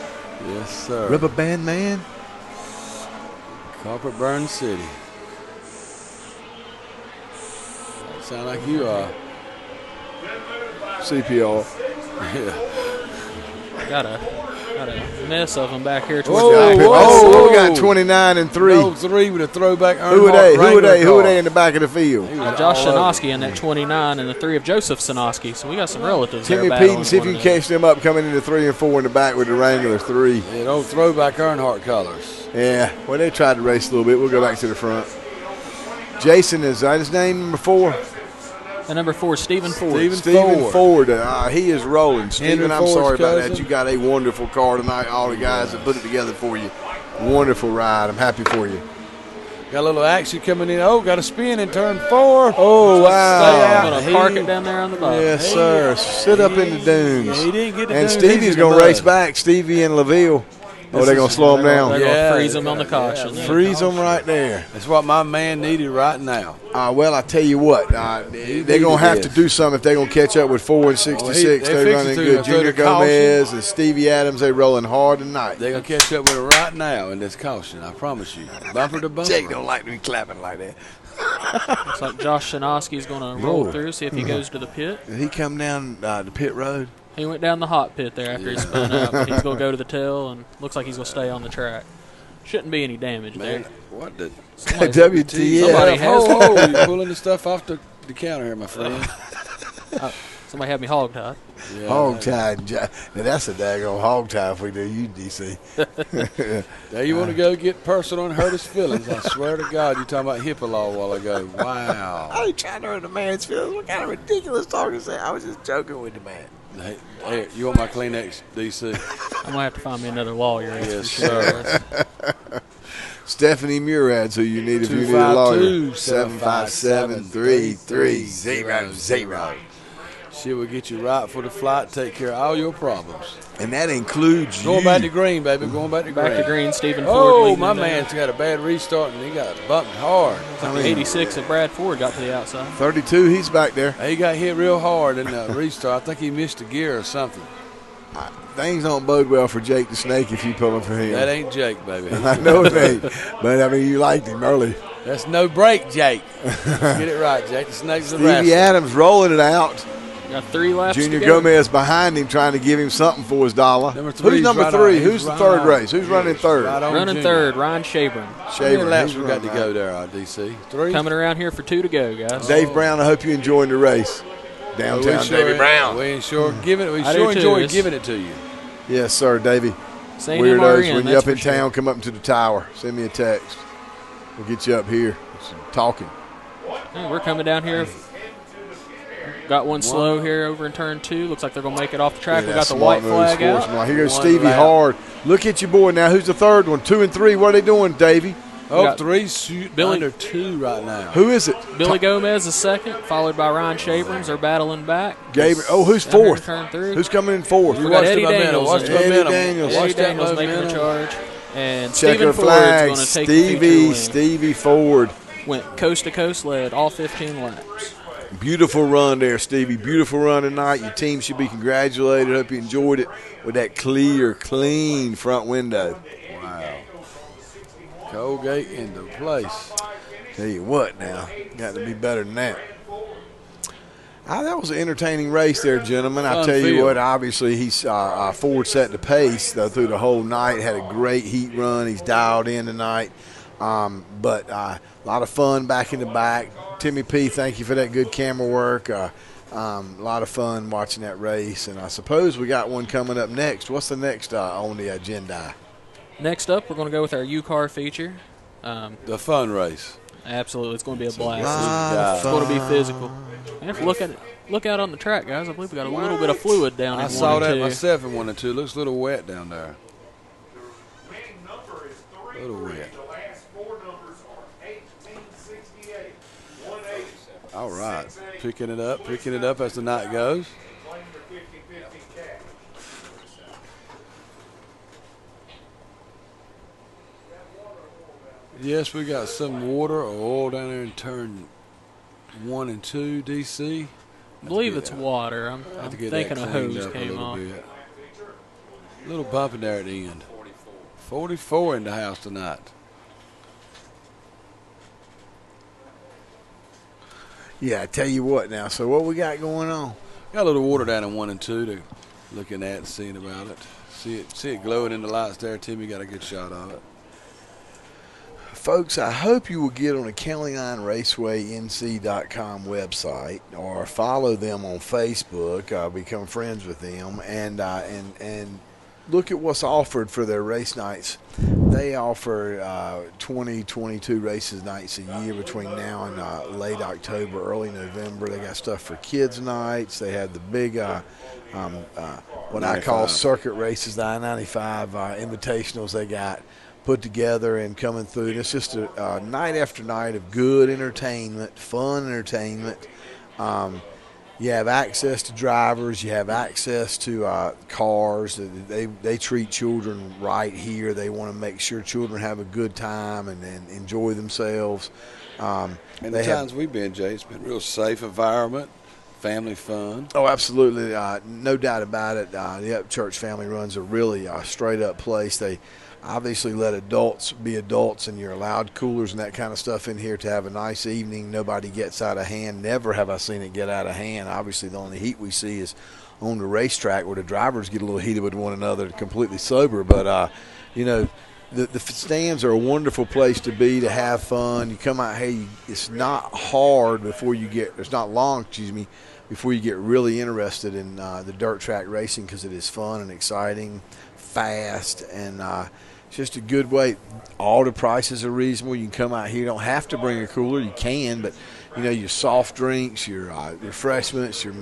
Yes, sir. Rubber band man. Carpet Burn City. Sound like you are. CPR. Yeah. Got a mess of them back here towards Whoa, the back. whoa, Oh, we got got 29 and 3? No 3 with a throwback. Who are they? Who are they in the back of the field? Josh Sanoski in that 29 and the 3 of Joseph Sanoski. So we got some relatives Timmy there. Pete, and see if you can catch them up coming into 3 and 4 in the back with the Wrangler 3. Yeah, old throwback Earnhardt colors. Yeah, well, they tried to race a little bit. We'll go back to the front. Jason, is that his name, number 4? And number 4, Stephen Ford. Stephen Ford. He is rolling. Stephen, I'm Ford's sorry about cousin. that. You got a wonderful car tonight. All the guys that put it together for you. Wonderful ride. I'm happy for you. Got a little action coming in. Oh, got a spin in turn 4. Oh, wow. I'm going to park it down there on the bottom. Yes, sir. Sit up in the dunes. He didn't get the And dunes. Stevie's He's in going the to race mud. back. Stevie and LaVille. Oh, they're going to slow him down. They're going to freeze him on the caution. Freeze them right there. That's what my man needed right now. Well, I tell you what, they're going to have to do something if they're going to catch up with 4 and 66. they They're fixed running it to good. him. Junior Throw the caution. Gomez and Stevie Adams, they rolling hard tonight. They're going to catch up with it right now in this caution. I promise you. Bumper to bumper. Jake don't like me clapping like that. Looks like Josh Sanoski is going to roll through, see if he goes to the pit. Did he come down the pit road? He went down the hot pit there after he spun out, but he's going to go to the tail, and looks like he's going to stay on the track. Shouldn't be any damage Man, there. what the? WTF. Somebody has You're pulling the stuff off the counter here, my friend. Somebody had me hog-tied. Yeah, Hog tie. Now that's a daggone hog tie if we do you, DC. There you want to go get personal and hurt his feelings. I swear to God, you talking about HIPAA law a while ago. Wow. I ain't trying to hurt the man's feelings. What kind of ridiculous talk is that? I was just joking with the man. Hey, you want my Kleenex, DC? I'm going to have to find me another lawyer. that's Yes, for sure. sir. Stephanie Murad's who you need if you need a lawyer. 757-330-0. She will get you right for the flight, take care of all your problems. And that includes Going you. back to green, baby. Going back to green. Back to green, Stephen Ford. Oh, leading my him down. man's got a bad restart, and he got bumped hard. Like the 86 of Brad Ford got to the outside. 32, he's back there. He got hit real hard in the restart. I think he missed a gear or something. Things don't bode well for Jake the Snake if you pulling for him. That ain't Jake, baby. I know it ain't. But, I mean, you liked him early. That's no break, Jake. Get it right, Jake. The Snake's the Stevie wrestler. Adams rolling it out. Got 3 laps Junior to go. Gomez behind him trying to give him something for his dollar. Number 3 Who's number right 3? on. Who's He's the right third on. race? Who's running third? Right on Running Junior. third, Ryan Shabron. How many laps he's we got to running go there, DC? 3? Coming around here for 2 to go, guys. Dave Brown, I hope you enjoyed the race. Downtown Davy Brown. We sure giving it. We I sure do too. enjoy It's- giving it to you. Yes, sir, Davy. St. Weirdos, MRN, when you're that's up in for sure. town, come up into the tower. Send me a text. We'll get you up here. Some talking. Yeah, we're coming down here. Got one slow here over in turn 2. Looks like they're going to make it off the track. Yeah, We got the smart white move, flag out. sportsman. Here goes One Stevie lap. Hard. Look at your boy now. Who's the third one? 2 and 3. What are they doing, Davy? Oh, got 3 shoot Billy- under 2 right now. Who is it? Billy Gomez is second, followed by Ryan Shabrams. They're battling back. Gabriel. Oh, who's Down here in fourth? turn 3. Who's coming in fourth? We You got watch Eddie the momentum. Daniels. Watch the Eddie momentum. Daniels. Eddie Watch that Daniels making the momentum. charge. And Checker Stephen Ford's flag. going to take the feature win. Stevie Ford. Went coast to coast, led all 15 laps. Beautiful run there, Stevie. Beautiful run tonight. Your team should be congratulated. Hope you enjoyed it with that clear, clean front window. Wow. Colgate into place. Tell you what now, got to be better than that. That was an entertaining race there, gentlemen. I Fun tell you field. what, obviously he's Ford set the pace through the whole night. Had a great heat run. He's dialed in tonight. But a lot of fun back in the back. Timmy P, thank you for that good camera work. A lot of fun watching that race. And I suppose we got one coming up next. What's the next on the agenda? Next up, we're going to go with our U-Car feature. The fun race. Absolutely, it's going to be a blast. Lot It's of going to be fun. physical. And if you look out on the track, guys, I believe we got a little bit of fluid down in I 1 saw and that 2. myself in 1 and 2. Looks a little wet down there. A little wet. All right. Picking it up as the night goes. Yes, we got some water or oil down there in turn 1 and 2, DC. I believe it's water. I'm Have to get thinking that a cleaned hose up came little off. bit. A little bumping there at the end. 44 in the house tonight. Yeah, I tell you what now. So what we got going on? Got a little water down in 1 and 2 to looking at and seeing about it. See it glowing in the lights there. Timmy got a good shot of it. folks, I hope you will get on the County Line Raceway NC.com website or follow them on Facebook, become friends with them, and look at what's offered for their race nights. They offer 22 races nights a year between now and late October, early November. They got stuff for kids nights. They have the big what I call circuit races, the I-95 invitationals they got put together and coming through. And it's just a night after night of good entertainment, fun entertainment. You have access to drivers. You have access to cars. They treat children right here. They want to make sure children have a good time and enjoy themselves. And the times we've been, Jay, it's been a real safe environment, family fun. Oh, absolutely. No doubt about it. The Upchurch family runs a really straight-up place. They obviously let adults be adults, and you're allowed coolers and that kind of stuff in here to have a nice evening. Nobody gets out of hand. Never have I seen it get out of hand. Obviously, the only heat we see is on the racetrack where the drivers get a little heated with one another, completely sober. But, the stands are a wonderful place to be, to have fun. You come out here, it's not hard before you get – it's not long, before you get really interested in the dirt track racing, because it is fun and exciting, fast, and it's just a good way. All the prices are reasonable. You can come out here. You don't have to bring a cooler. You can, but your soft drinks, your refreshments, your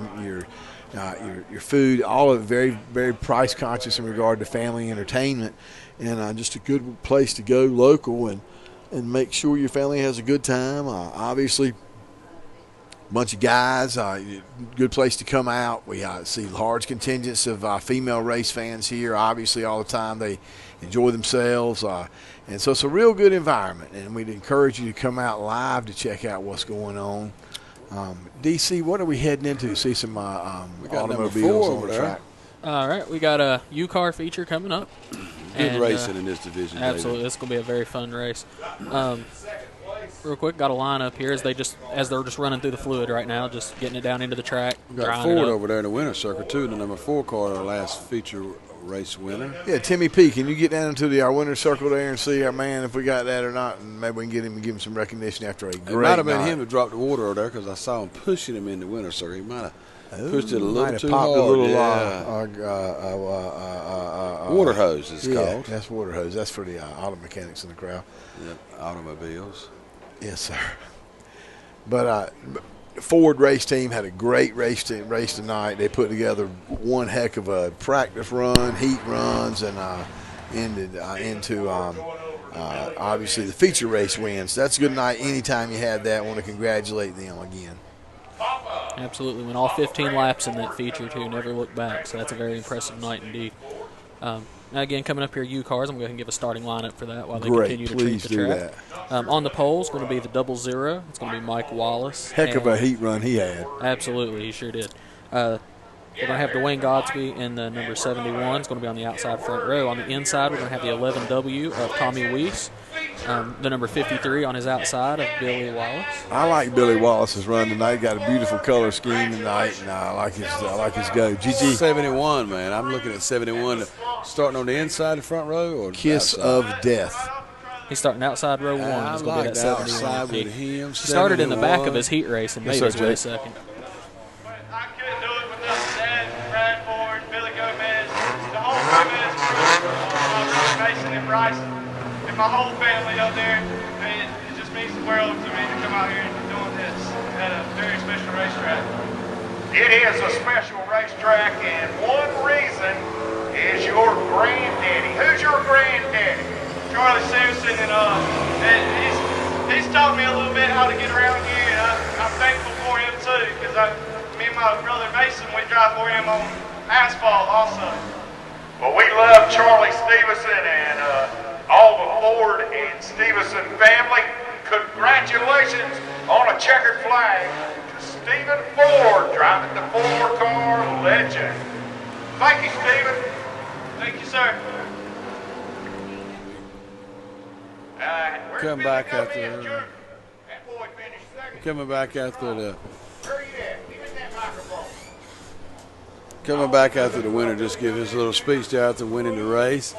food, all of it very, very price conscious in regard to family entertainment, and just a good place to go local and make sure your family has a good time. Obviously, a bunch of guys, good place to come out. We see large contingents of female race fans here, obviously, all the time. They enjoy themselves, and so it's a real good environment, and we'd encourage you to come out live to check out what's going on. DC, what are we heading into? See some automobiles on the track. All right, we got a U-Car feature coming up. Good racing in this division. Absolutely, this is going to be a very fun race. Real quick, got a lineup here as they're just running through the fluid right now, just getting it down into the track. We got Ford over there in the winner's circle too, the number 4 car, our last feature race winner. Yeah, Timmy P, can you get down into our winner's circle there and see our man if we got that or not, and maybe we can get him and give him some recognition after a great night. It might have been him that dropped the water over there, because I saw him pushing him in the winner's circle. He might have pushed it a little too hard. Water hose is called. Yeah, that's water hose. That's for the auto mechanics in the crowd. Yep, automobiles. Yes, sir. But Ford race team had a great race tonight. They put together one heck of a practice run, heat runs, and ended into obviously the feature race wins. That's a good night anytime you had that. I want to congratulate them again. Absolutely. Went all 15 laps in that feature, too. Never looked back. So that's a very impressive night indeed. Now, again, coming up here, U-Cars. I'm going to give a starting lineup for that while they continue to treat the track. On the pole is going to be the 00. It's going to be Mike Wallace. Heck of a heat run he had. Absolutely, he sure did. We're going to have Dwayne Godsby in the number 71. It's going to be on the outside front row. On the inside, we're going to have the 11W of Tommy Weiss. The number 53 on his outside of Billy Wallace. I like Billy Wallace's run tonight. Got a beautiful color scheme tonight, and I like his go. GG. 71, man. I'm looking at 71. Starting on the inside, the front row, or Kiss of Death. He's starting outside row 1. I He's going to be that 71. With him. He started in the back of his heat race and made his way second. I couldn't do it without Dad, Brad Ford, Billy Gomez, the whole Gomez crew, Mason and Bryson, and my whole family up there. It just means the world to me to come out here and doing this at a very special racetrack. It is a special racetrack, and one reason is your granddaddy. Who's your granddaddy? Charlie Simpson, and he's taught me a little bit how to get around here, and I'm thankful for him too, because me and my brother Mason, we drive for him on asphalt also. Well, we love Charlie Stevenson and all the Ford and Stevenson family. Congratulations on a checkered flag to Stephen Ford, driving the 4-car legend. Thank you, Stephen. Thank you, sir. Coming back after the winner, just give his little speech there after winning the race.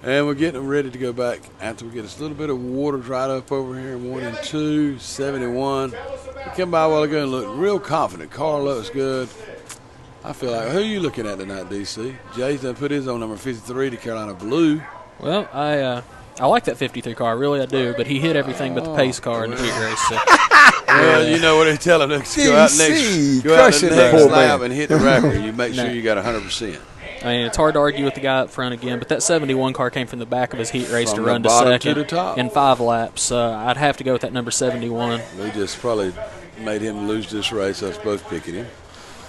And we're getting ready to go back after we get this little bit of water dried up over here. 1 and 2, 71. We came by a while ago and looked real confident. Car looks good. I feel like, who are you looking at tonight, DC? Jay's done put his on number 53 to Carolina Blue. Well, I like that 53 car, really I do, but he hit everything but the pace car in the heat race. So. Well, you know what they tell him, go out the next lap and hit the record. You make sure you got 100%. I mean, it's hard to argue with the guy up front again, but that 71 car came from the back of his heat race From to the run to bottom second to the top. in 5 laps. I'd have to go with that number 71. They just probably made him lose this race. Us both picking him.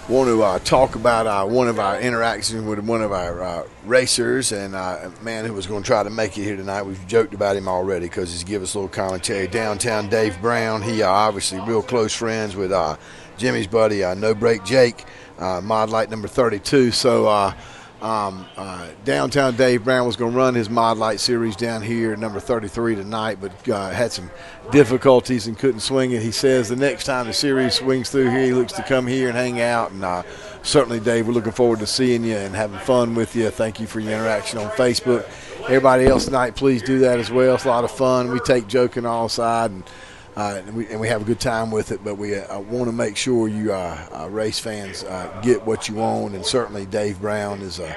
Want to talk about one of our interactions with one of our racers and a man who was going to try to make it here tonight. We've joked about him already because he's given us a little commentary. Downtown Dave Brown, he obviously real close friends with Jimmy's buddy, No Break Jake, Mod Light number 32. So Downtown Dave Brown was going to run his Mod Light series down here, number 33 tonight, but had some difficulties and couldn't swing it. He says the next time the series swings through here, he looks to come here and hang out. And certainly, Dave, we're looking forward to seeing you and having fun with you. Thank you for your interaction on Facebook. Everybody else tonight, please do that as well. It's a lot of fun. We take joking all aside, and we have a good time with it, but we want to make sure you race fans get what you want, and certainly Dave Brown is a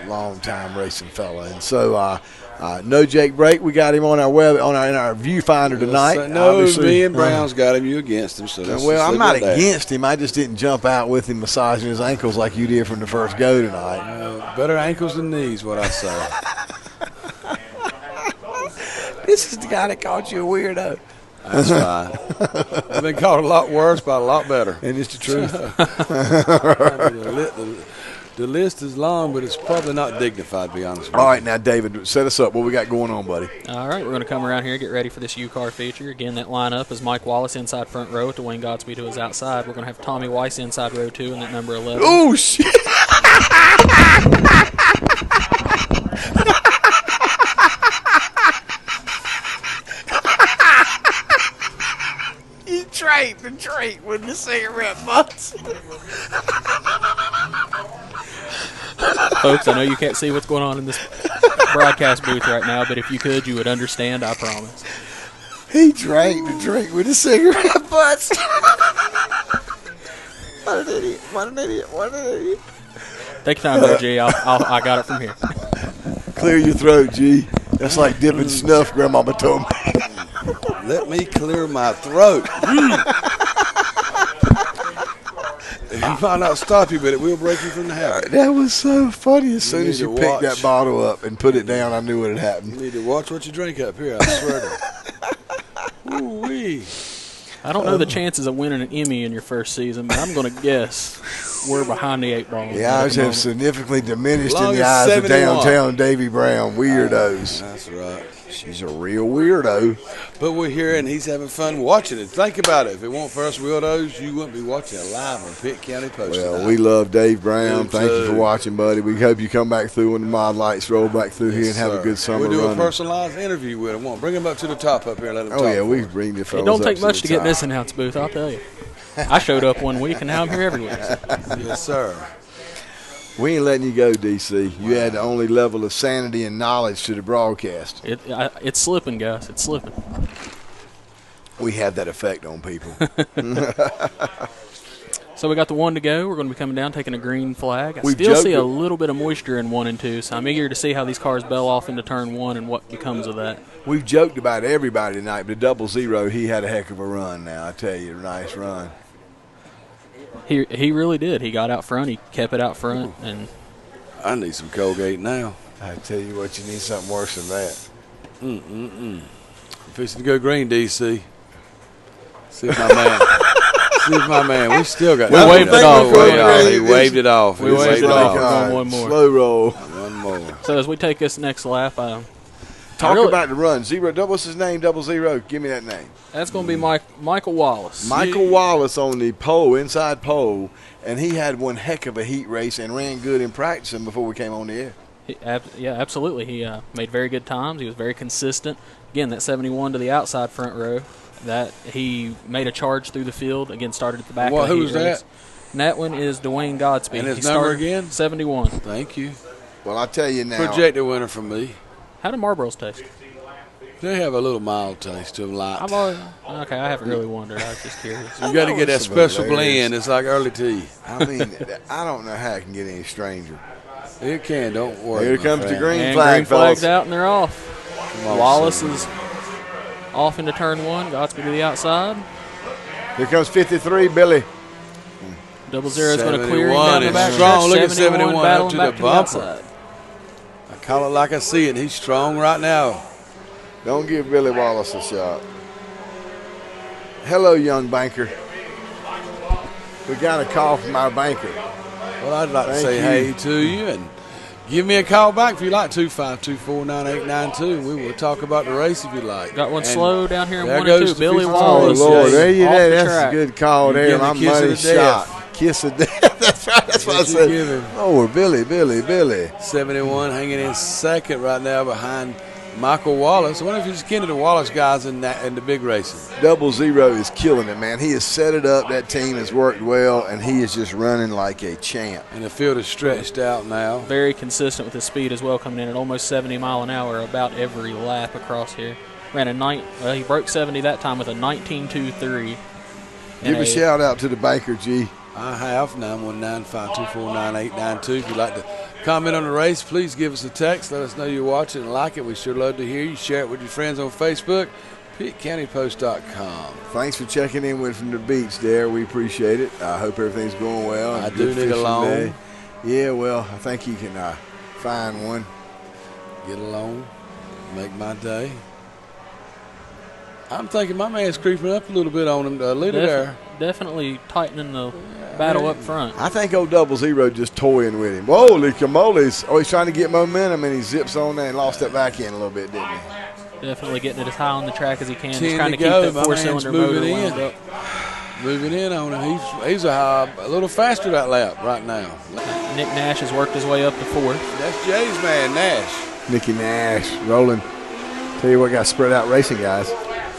long-time racing fella. And so no Jake Break, we got him on our web in our viewfinder tonight. No, obviously. Me and Brown's got him, you against him. So well, I'm not against him. I just didn't jump out with him massaging his ankles like you did from the first go tonight. Better ankles than knees, what I say. This is the guy that called you a weirdo. That's fine. I've been called a lot worse, but a lot better. And it's the truth. The list is long, but it's probably not dignified, to be honest with you. All right, now, David, set us up. What we got going on, buddy? All right, we're going to come around here, get ready for this U-Car feature. Again, that lineup is Mike Wallace inside front row with Dwayne Godspeed to his outside. We're going to have Tommy Weiss inside row 2 and that number 11. Oh, shit. The trait with the cigarette butts. Folks, I know you can't see what's going on in this broadcast booth right now, but if you could, you would understand, I promise. He drank the drink with the cigarette butts. What an idiot. What an idiot. What an idiot. Take your time there, G. I got it from here. Clear your throat, G. That's like dipping snuff, Grandmama told me. Let me clear my throat. It might not stop you, but it will break you from the habit. That was so funny. As soon as you picked that bottle up and put it down, I knew what had happened. You need to watch what you drink up here, I swear to you. Ooh-wee. I don't know the chances of winning an Emmy in your first season, but I'm going to guess we're behind the 8 ball. The eyes have significantly diminished in the eyes of Downtown Davy Brown weirdos. That's right. She's a real weirdo. But we're here and he's having fun watching it. Think about it. If it weren't for us weirdos, you wouldn't be watching it live on Pitt County Post. Well, tonight. we love Dave Brown. Thank you for watching, buddy. We hope you come back through when the mod lights roll back through here and have a good summer We'll do running. a personalized interview with him. Bring him up to the top up here and let him talk. Oh, yeah, we bring the fellas It don't up take to much the to get top. in this announce booth, I'll tell you. I showed up one week, and now I'm here every week. Yes, sir. We ain't letting you go, DC. You had the only level of sanity and knowledge to the broadcast. It's slipping, guys. It's slipping. We have that effect on people. So we got the 1 to go. We're going to be coming down, taking a green flag. I We've still see a joked- little bit of moisture in 1 and 2, so I'm eager to see how these cars bell off into turn 1 and what becomes of that. We've joked about everybody tonight, but the 00, he had a heck of a run now. I tell you, a nice run. He really did. He got out front. He kept it out front. And I need some Colgate now. I tell you what, you need something worse than that. I'm fixing to go green, DC. See if my man. See if my man. We still got. We waved it off. He waved it off. We waved it off. We're going one more. Slow roll. One more. So as we take this next lap, Talk about the run. What's his name? 00. Give me that name. that's going to be Michael Wallace. Michael Wallace on the pole, inside pole, and he had one heck of a heat race and ran good in practicing before we came on the air. Yeah, absolutely. He made very good times. He was very consistent. Again, that 71 to the outside front row, that he made a charge through the field. Again, started at the back of the heat who's race. that? And that one is Dwayne Godspeed. And his he number started again? 71. Thank you. Well, I'll tell you now. Projected winner for me. How do Marlboros taste? They have a little mild taste to them, light. Okay, I haven't really wondered. I was just curious. You got to get that special blend. It's like early tea. I mean, I don't know how it can get any stranger. It can. Don't worry. Here comes the green And flag, green flag's fellas. out, and they're off. Wallace is off into turn 1. Godspeed to the outside. Here comes 53, Billy. 00 is going to clear him down the It's back. strong. Look at 71 up battling to back the bumper. outside. I call it like I see it. He's strong right now. Don't give Billy Wallace a shot. Hello, young banker. We got a call from our banker. Well, I'd like to Thank say you. hey to you and give me a call back if you like, 252-49892. We will talk about the race if you like. Got one And slow down here in there 1 goes and 2. the Billy 52. Wallace. Oh, Lord. is There you off go. the That's track. a good call You there. give My the kiss of money the death. shot. Kiss of death. That's right. That's what I What you said. give him. Oh, Billy. 71 hanging in second right now behind Michael Wallace. I wonder if he's kin to the Wallace guys in the big racing. 00 is killing it, man. He has set it up. That team has worked well, and he is just running like a champ. And the field is stretched out now. Very consistent with his speed as well, coming in at almost 70 mile an hour about every lap across here. Ran a he broke 70 that time with a 19.23. Give a shout out to the banker, G. I have 919-524-9892. If you'd like to comment on the race, please give us a text. Let us know you're watching and like it. We sure love to hear you. Share it with your friends on Facebook, PeteCountyPost.com. Thanks for checking in with from the beach there. We appreciate it. I hope everything's going well. I Good do need a fishing loan. day. Yeah, well, I think you can find one. Get along, make my day. I'm thinking my man's creeping up a little bit on him. Leader there. Definitely tightening the battle up front. I think old 00 just toying with him. Whoa, Licamoli's. Oh, he's trying to get momentum, and he zips on there and lost that back end a little bit, didn't he? Definitely getting it as high on the track as he can. 10 Just trying to to keep go. that My four-cylinder man's motor moving wound in. up. Moving in on him. He's a little faster that lap right now. Nick Nash has worked his way up to 4th. That's Jay's man, Nash. Nicky Nash rolling. Tell you what, got spread out racing, guys.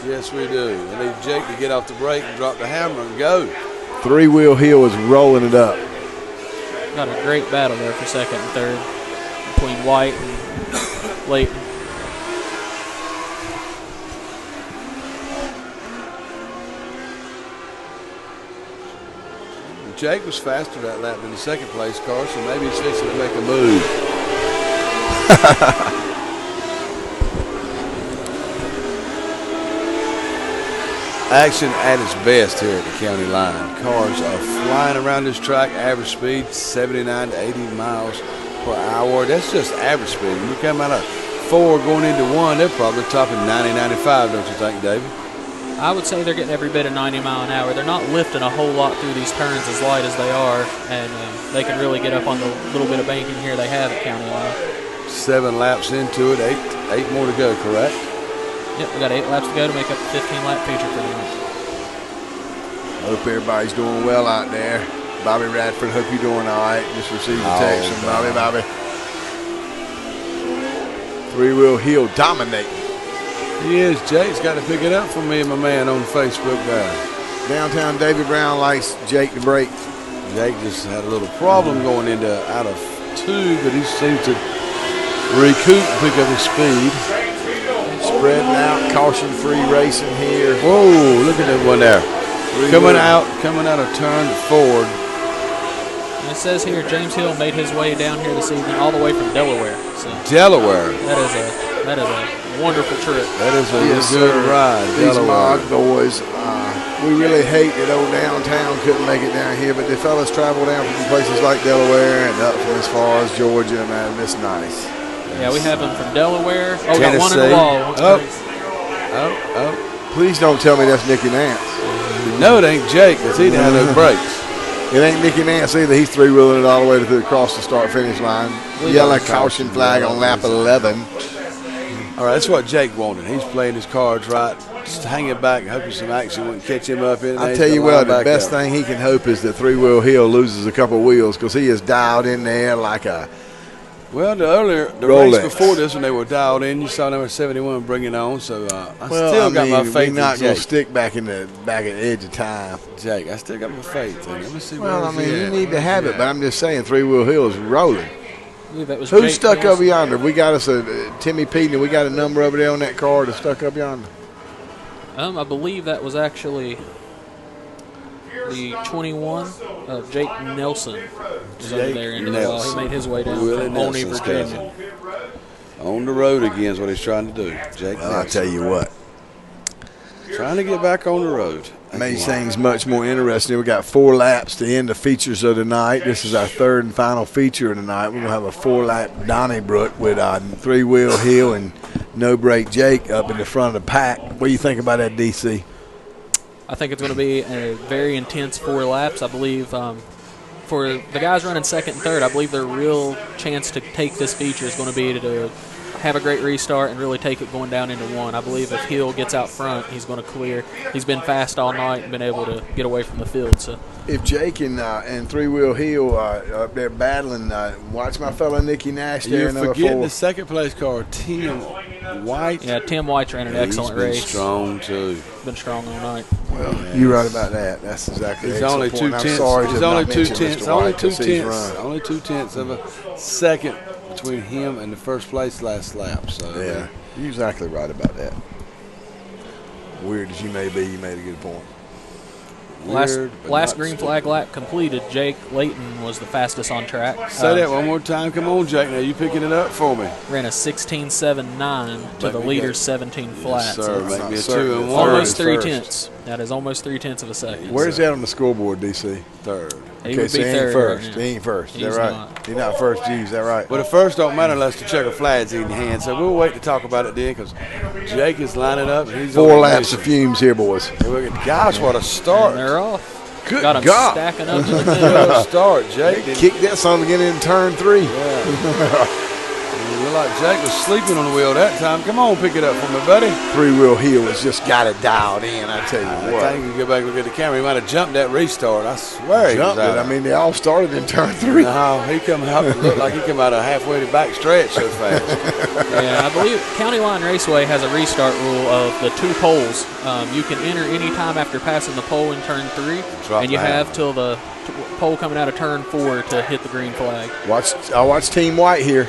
Yes, we do. We need Jake to get off the brake and drop the hammer and go. Three-wheel heel is rolling it up. Got a great battle there for 2nd and 3rd between White and Layton. Jake was faster that lap than the second place car, so maybe he's fixing to make a move. Action at its best here at the county line. Cars are flying around this track, average speed 79 to 80 miles per hour. That's just average speed. When you come out of 4 going into 1, they're probably topping 90, 95, don't you think, David? I would say they're getting every bit of 90 mile an hour. They're not lifting a whole lot through these turns as light as they are, and they can really get up on the little bit of banking here they have at County Line. 7 laps into it, eight more to go, correct? Yep, we got 8 laps to go to make up the 15-lap feature for tonight. Hope everybody's doing well out there. Bobby Radford, hope you're doing all right. Just received a text from Bobby. Three-wheel heel dominating. He is. Jake's got to pick it up for me and my man on Facebook there. Downtown David Brown likes Jake to break. Jake just had a little problem going into out of 2, but he seems to recoup and pick up his speed. Spreading out, caution-free racing here. Whoa, look at that one there. Coming out of turn to Ford. And it says here James Hill made his way down here this evening all the way from Delaware. So Delaware. that is a wonderful trip. That is a Yes, good sir. ride. These Delaware. mod boys, we really hate that old downtown couldn't make it down here, but the fellas travel down from places like Delaware and up from as far as Georgia, man. It's nice. Yeah, we have them from Delaware. Oh, we got one in Tennessee. the wall. Oh. Please don't tell me that's Nicky Nance. No, it ain't Jake, because he didn't have no brakes. It ain't Nicky Nance either. He's three-wheeling it all the way to the across the start-finish line. Yelling caution flag on lap 11. All right, that's what Jake wanted. He's playing his cards right, just hanging back, hoping some action wouldn't catch him up. I tell you what, the best thing he can hope is that three-wheel heel loses a couple of wheels because he is dialed in there like a Well, the Rolex. race before this, when they were dialed in, you saw number 71 bring it on. So I still got my faith in we're not going Jake. to stick back at the edge of time. Jake, I still got my faith in him. Let me see Well, where I mean, he's you at. need to have it, but I'm just saying three-wheel heel is rolling. believe that was Who's Jake stuck Nelson. over yonder? We got us a Timmy Pete, and we got a number over there on that car that's stuck up yonder. I believe that was actually the 21 of Jake Nelson. Was over there into the wall. He made his way down Willie from Olney, Nelson's Virginia. cousin. On the road again is what he's trying to do. Jake I'll Nelson. tell you what. Trying to get back on the road. Makes things much more interesting. We got 4 laps to end the features of the night. This is our third and final feature of the night. We're going to have a 4-lap Donnybrook with 3-wheel Hill and no brake Jake up in the front of the pack. What do you think about that, DC? I think it's going to be a very intense 4 laps. I believe for the guys running second and third, I believe their real chance to take this feature is going to be to have a great restart and really take it going down into 1. I believe if Hill gets out front, he's going to clear. He's been fast all night and been able to get away from the field. So if Jake and 3-wheel Hill up there battling, watch my fellow Nicky Nash there. You're forgetting the second place car, Tim White. Yeah, Tim White's ran an excellent race. He's been strong too. Been strong all night. Well, you're right about that. That's exactly. He's only 2 point. tenths. I'm sorry He's to only not 2 mention tenths. Mr. Only White 2 'cause he's tenths. run. Only 2 tenths of a second between him and the first place last lap. So Yeah, you're exactly right about that. Weird as you may be, you made a good point. weird, but Last not green stupid. flag lap completed. Jake Layton was the fastest on track. Say that one more time. Come on, Jake. Now you picking it up for me. Ran a 16.79 to the Make me leader's go. 17 flat. Yes, So sir. it's Make me a Sir, 2 and the 1. almost third 3 is tenths. That is almost 3/10 of a second. Where's that on the scoreboard, DC? Third. He Okay, would so be he ain't third first. right now. He ain't first. Is He's that right? not. He's not first. Is that right? Well, the first don't matter unless the checker flag's in your hand. So we'll wait to talk about it then because Jake is lining up. And he's 4 on laps mission. of fumes here, boys. Hey, look at- Gosh, what a start. And they're off. Good Got him God. stacking up to the What middle. a start, Jake. Didn't- Kick that son again in turn 3. It looked like Jake was sleeping on the wheel that time. Come on, pick it up for me, buddy. 3-wheel Hill has just got it dialed in, I tell you I what. think you go back and look at the camera. He might have jumped that restart. I swear he was Jumped out. it. I mean, they all started in turn 3. No, he come out. Looked like he come out of halfway to back stretch so fast. Yeah, I believe County Line Raceway has a restart rule of the 2 poles. You can enter any time after passing the pole in turn 3, Drop and you down. have till the pole coming out of turn 4 to hit the green flag. I watch Team White here.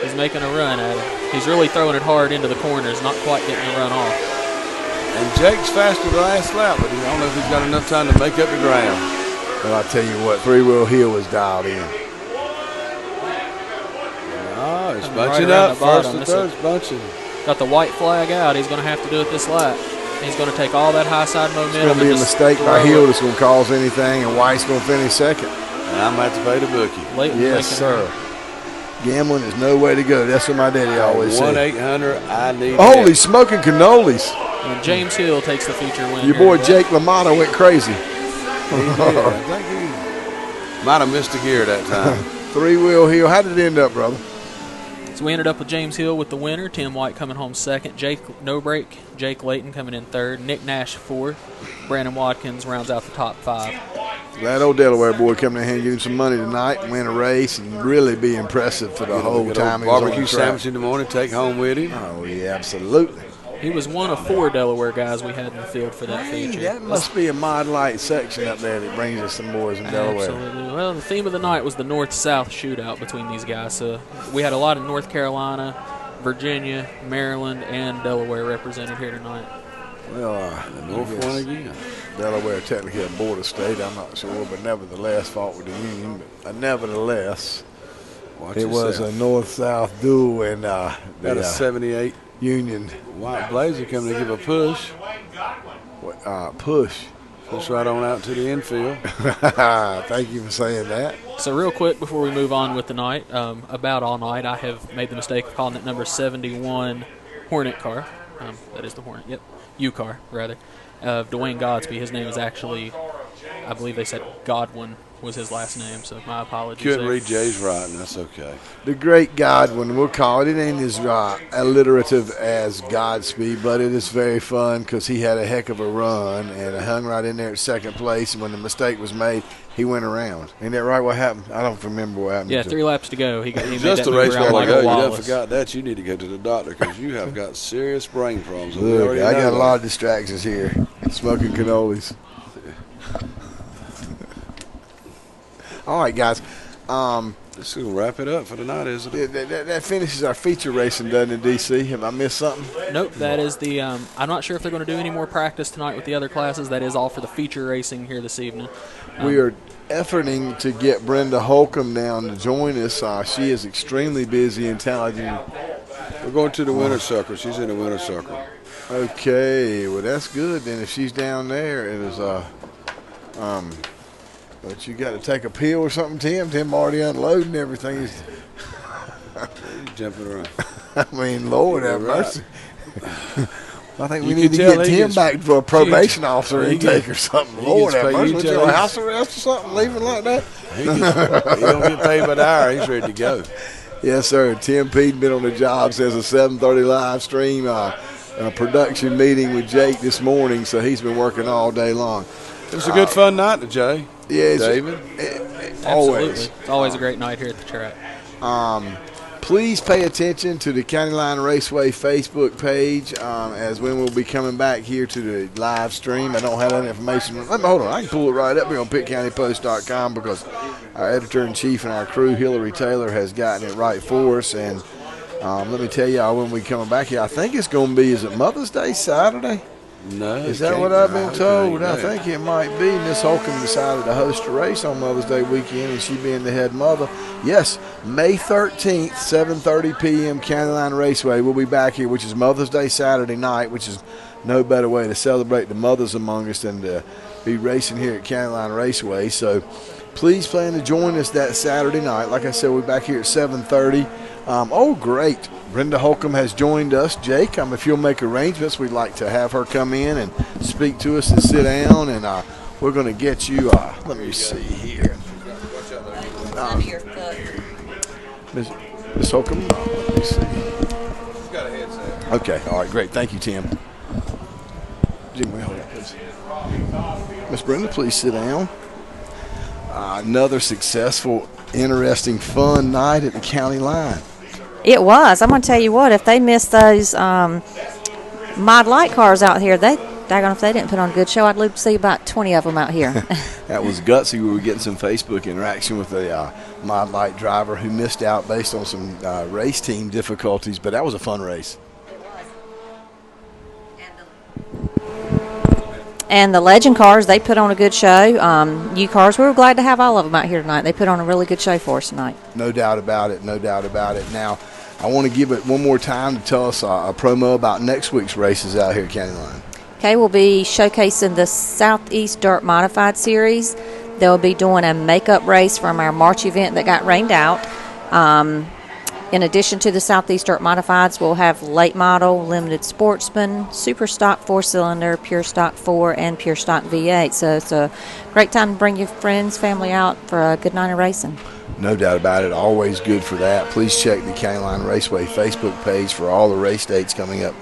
He's making a run at it. He's really throwing it hard into the corners, not quite getting the run off. And Jake's faster the last lap, but I don't know if he's got enough time to make up the ground. But I tell you what, 3-wheel Hill was dialed in. Oh, he's Coming bunching right around up. the bottom. First and That's third's bunching. Got the white flag out. He's going to have to do it this lap. He's going to take all that high side momentum. It's going to be a and just mistake by throw Hill it. that's going to cause anything, and White's going to finish second. And I'm going to have to pay the bookie. Layton Yes, making sir. Gambling is no way to go. That's what my daddy always said. 1-800, I need Holy help. smoking cannolis. And James Hill takes the feature win. Your here boy today. Jake LaMotta went crazy. He did. I think he might have missed a gear that time. 3-wheel Hill. How did it end up, brother? So we ended up with James Hill with the winner, Tim White coming home second, Jake no break, Jake Layton coming in third, Nick Nash fourth, Brandon Watkins rounds out the top 5. That old Delaware boy coming in here and getting some money tonight and win a race and really be impressive for the whole Good time old he was on barbecue the track. sandwich in the morning, take home with him. Oh, yeah, absolutely. He was one of 4 Delaware guys we had in the field for that Hey, feature. that must be a Mod Light section up there that brings us some boys in Delaware. Absolutely. Well, the theme of the night was the North-South shootout between these guys. So we had a lot of North Carolina, Virginia, Maryland, and Delaware represented here tonight. Well, The North yes. one again. Delaware technically a border state, I'm not sure, but nevertheless fought with the Union. But nevertheless, Watch it was a yourself. North-South duel, and Got a 78 Union white blazer coming to give a push. push. Push right on out to the infield. Thank you for saying that. So real quick before we move on with the night, about all night, I have made the mistake of calling it number 71 Hornet car. That is the Hornet, yep. U-car, rather. Of Dwayne Godsby. His name is actually, I believe they said Godwin was his last name, so my apologies. Couldn't there. read Jay's writing. That's okay. The great Godwin, we'll call it. It ain't as alliterative as Godspeed, but it is very fun because he had a heck of a run and hung right in there at second place. And when the mistake was made, he went around. Ain't that right? What happened? I don't remember what happened. Yeah, to 3 laps to go. He made Just that a race move around while Michael ago. You done Wallace. forgot that. You need to go to the doctor because you have got serious brain problems. We Look, already I know got a that. lot of distractions here. Smoking cannolis. All right, guys. This will wrap it up for tonight, isn't it? That finishes our feature racing, doesn't it, DC? Have I missed something? Nope, that is the I'm not sure if they're going to do any more practice tonight with the other classes. That is all for the feature racing here this evening. We are efforting to get Brenda Holcomb down to join us. She is extremely busy and talented. We're going to the winner's circle. She's in the winner's circle. Okay, well, that's good then if she's down there. It is, but you got to take a pill or something, Tim? Tim already unloading everything. He's jumping around. I mean, Lord have mercy. I think we You need to can tell get he Tim gets- back for a probation officer he intake gets- or something. he Lord gets have paid. mercy. You What tell you, a he's- house arrest or something, leaving like that? He don't get paid by the hour. He's ready to go. Yes, sir. Tim Pete been on the job since a 7:30 live stream production meeting with Jake this morning, so he's been working all day long. It was a good, fun night, Jay. Yeah, it's, David. always. Absolutely. It's always a great night here at the track. Please pay attention to the County Line Raceway Facebook page as when we'll be coming back here to the live stream. I don't have that information. Hold on. I can pull it right up here on pittcountypost.com because our editor-in-chief and our crew, Hillary Taylor, has gotten it right for us. And let me tell y'all when we coming back here, I think it's going to be, is it Mother's Day Saturday? No. Is that what I've been told? I think it might be. Miss Holcomb decided to host a race on Mother's Day weekend, and she being the head mother. Yes, May 13th, 7:30 p.m., County Line Raceway. We'll be back here, which is Mother's Day Saturday night, which is no better way to celebrate the mothers among us than to be racing here at County Line Raceway. So please plan to join us that Saturday night. Like I said, we're back here at 7:30. Oh, great. Brenda Holcomb has joined us. Jake, if you'll make arrangements, we'd like to have her come in and speak to us and sit down. And we're going to get you, let me see here. Under your foot. Miss Holcomb, let me see. Okay, all right, great. Thank you, Tim. Jimmy, hold it, please. Miss Brenda, please sit down. Another successful, interesting, fun night at the county line. It was. I'm going to tell you what, if they missed those mod light cars out here, if they didn't put on a good show, I'd love to see about 20 of them out here. That was gutsy. We were getting some Facebook interaction with a mod light driver who missed out based on some race team difficulties, but that was a fun race. And the Legend cars, they put on a good show. U cars, we were glad to have all of them out here tonight. They put on a really good show for us tonight. No doubt about it. No doubt about it. Now, I want to give it one more time to tell us a promo about next week's races out here at County Line. Okay, we'll be showcasing the Southeast Dirt Modified Series. They'll be doing a makeup race from our March event that got rained out. In addition to the Southeast Dirt Modifieds, we'll have late model, limited sportsman, super stock 4-cylinder, pure stock 4, and pure stock V8. So it's a great time to bring your friends, family out for a good night of racing. No doubt about it. Always good for that. Please check the County Line Raceway Facebook page for all the race dates coming up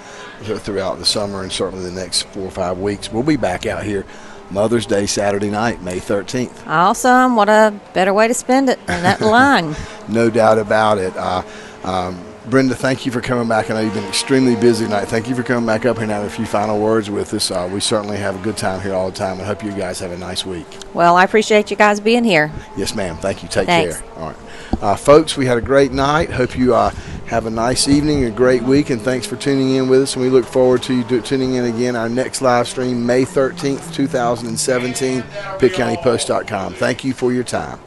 throughout the summer and certainly the next 4 or 5 weeks. We'll be back out here Mother's Day Saturday night, May 13th. Awesome. What a better way to spend it than that line. No doubt about it. Brenda, thank you for coming back. I know you've been extremely busy tonight. Thank you for coming back up here and having a few final words with us. We certainly have a good time here all the time. I hope you guys have a nice week. Well, I appreciate you guys being here. Yes, ma'am. Thank you. Take Thanks. care. All right. Folks, we had a great night. Hope you have a nice evening, a great week, and thanks for tuning in with us. And we look forward to you tuning in again. Our next live stream, May 13th, 2017, pittcountypost.com. Thank you for your time.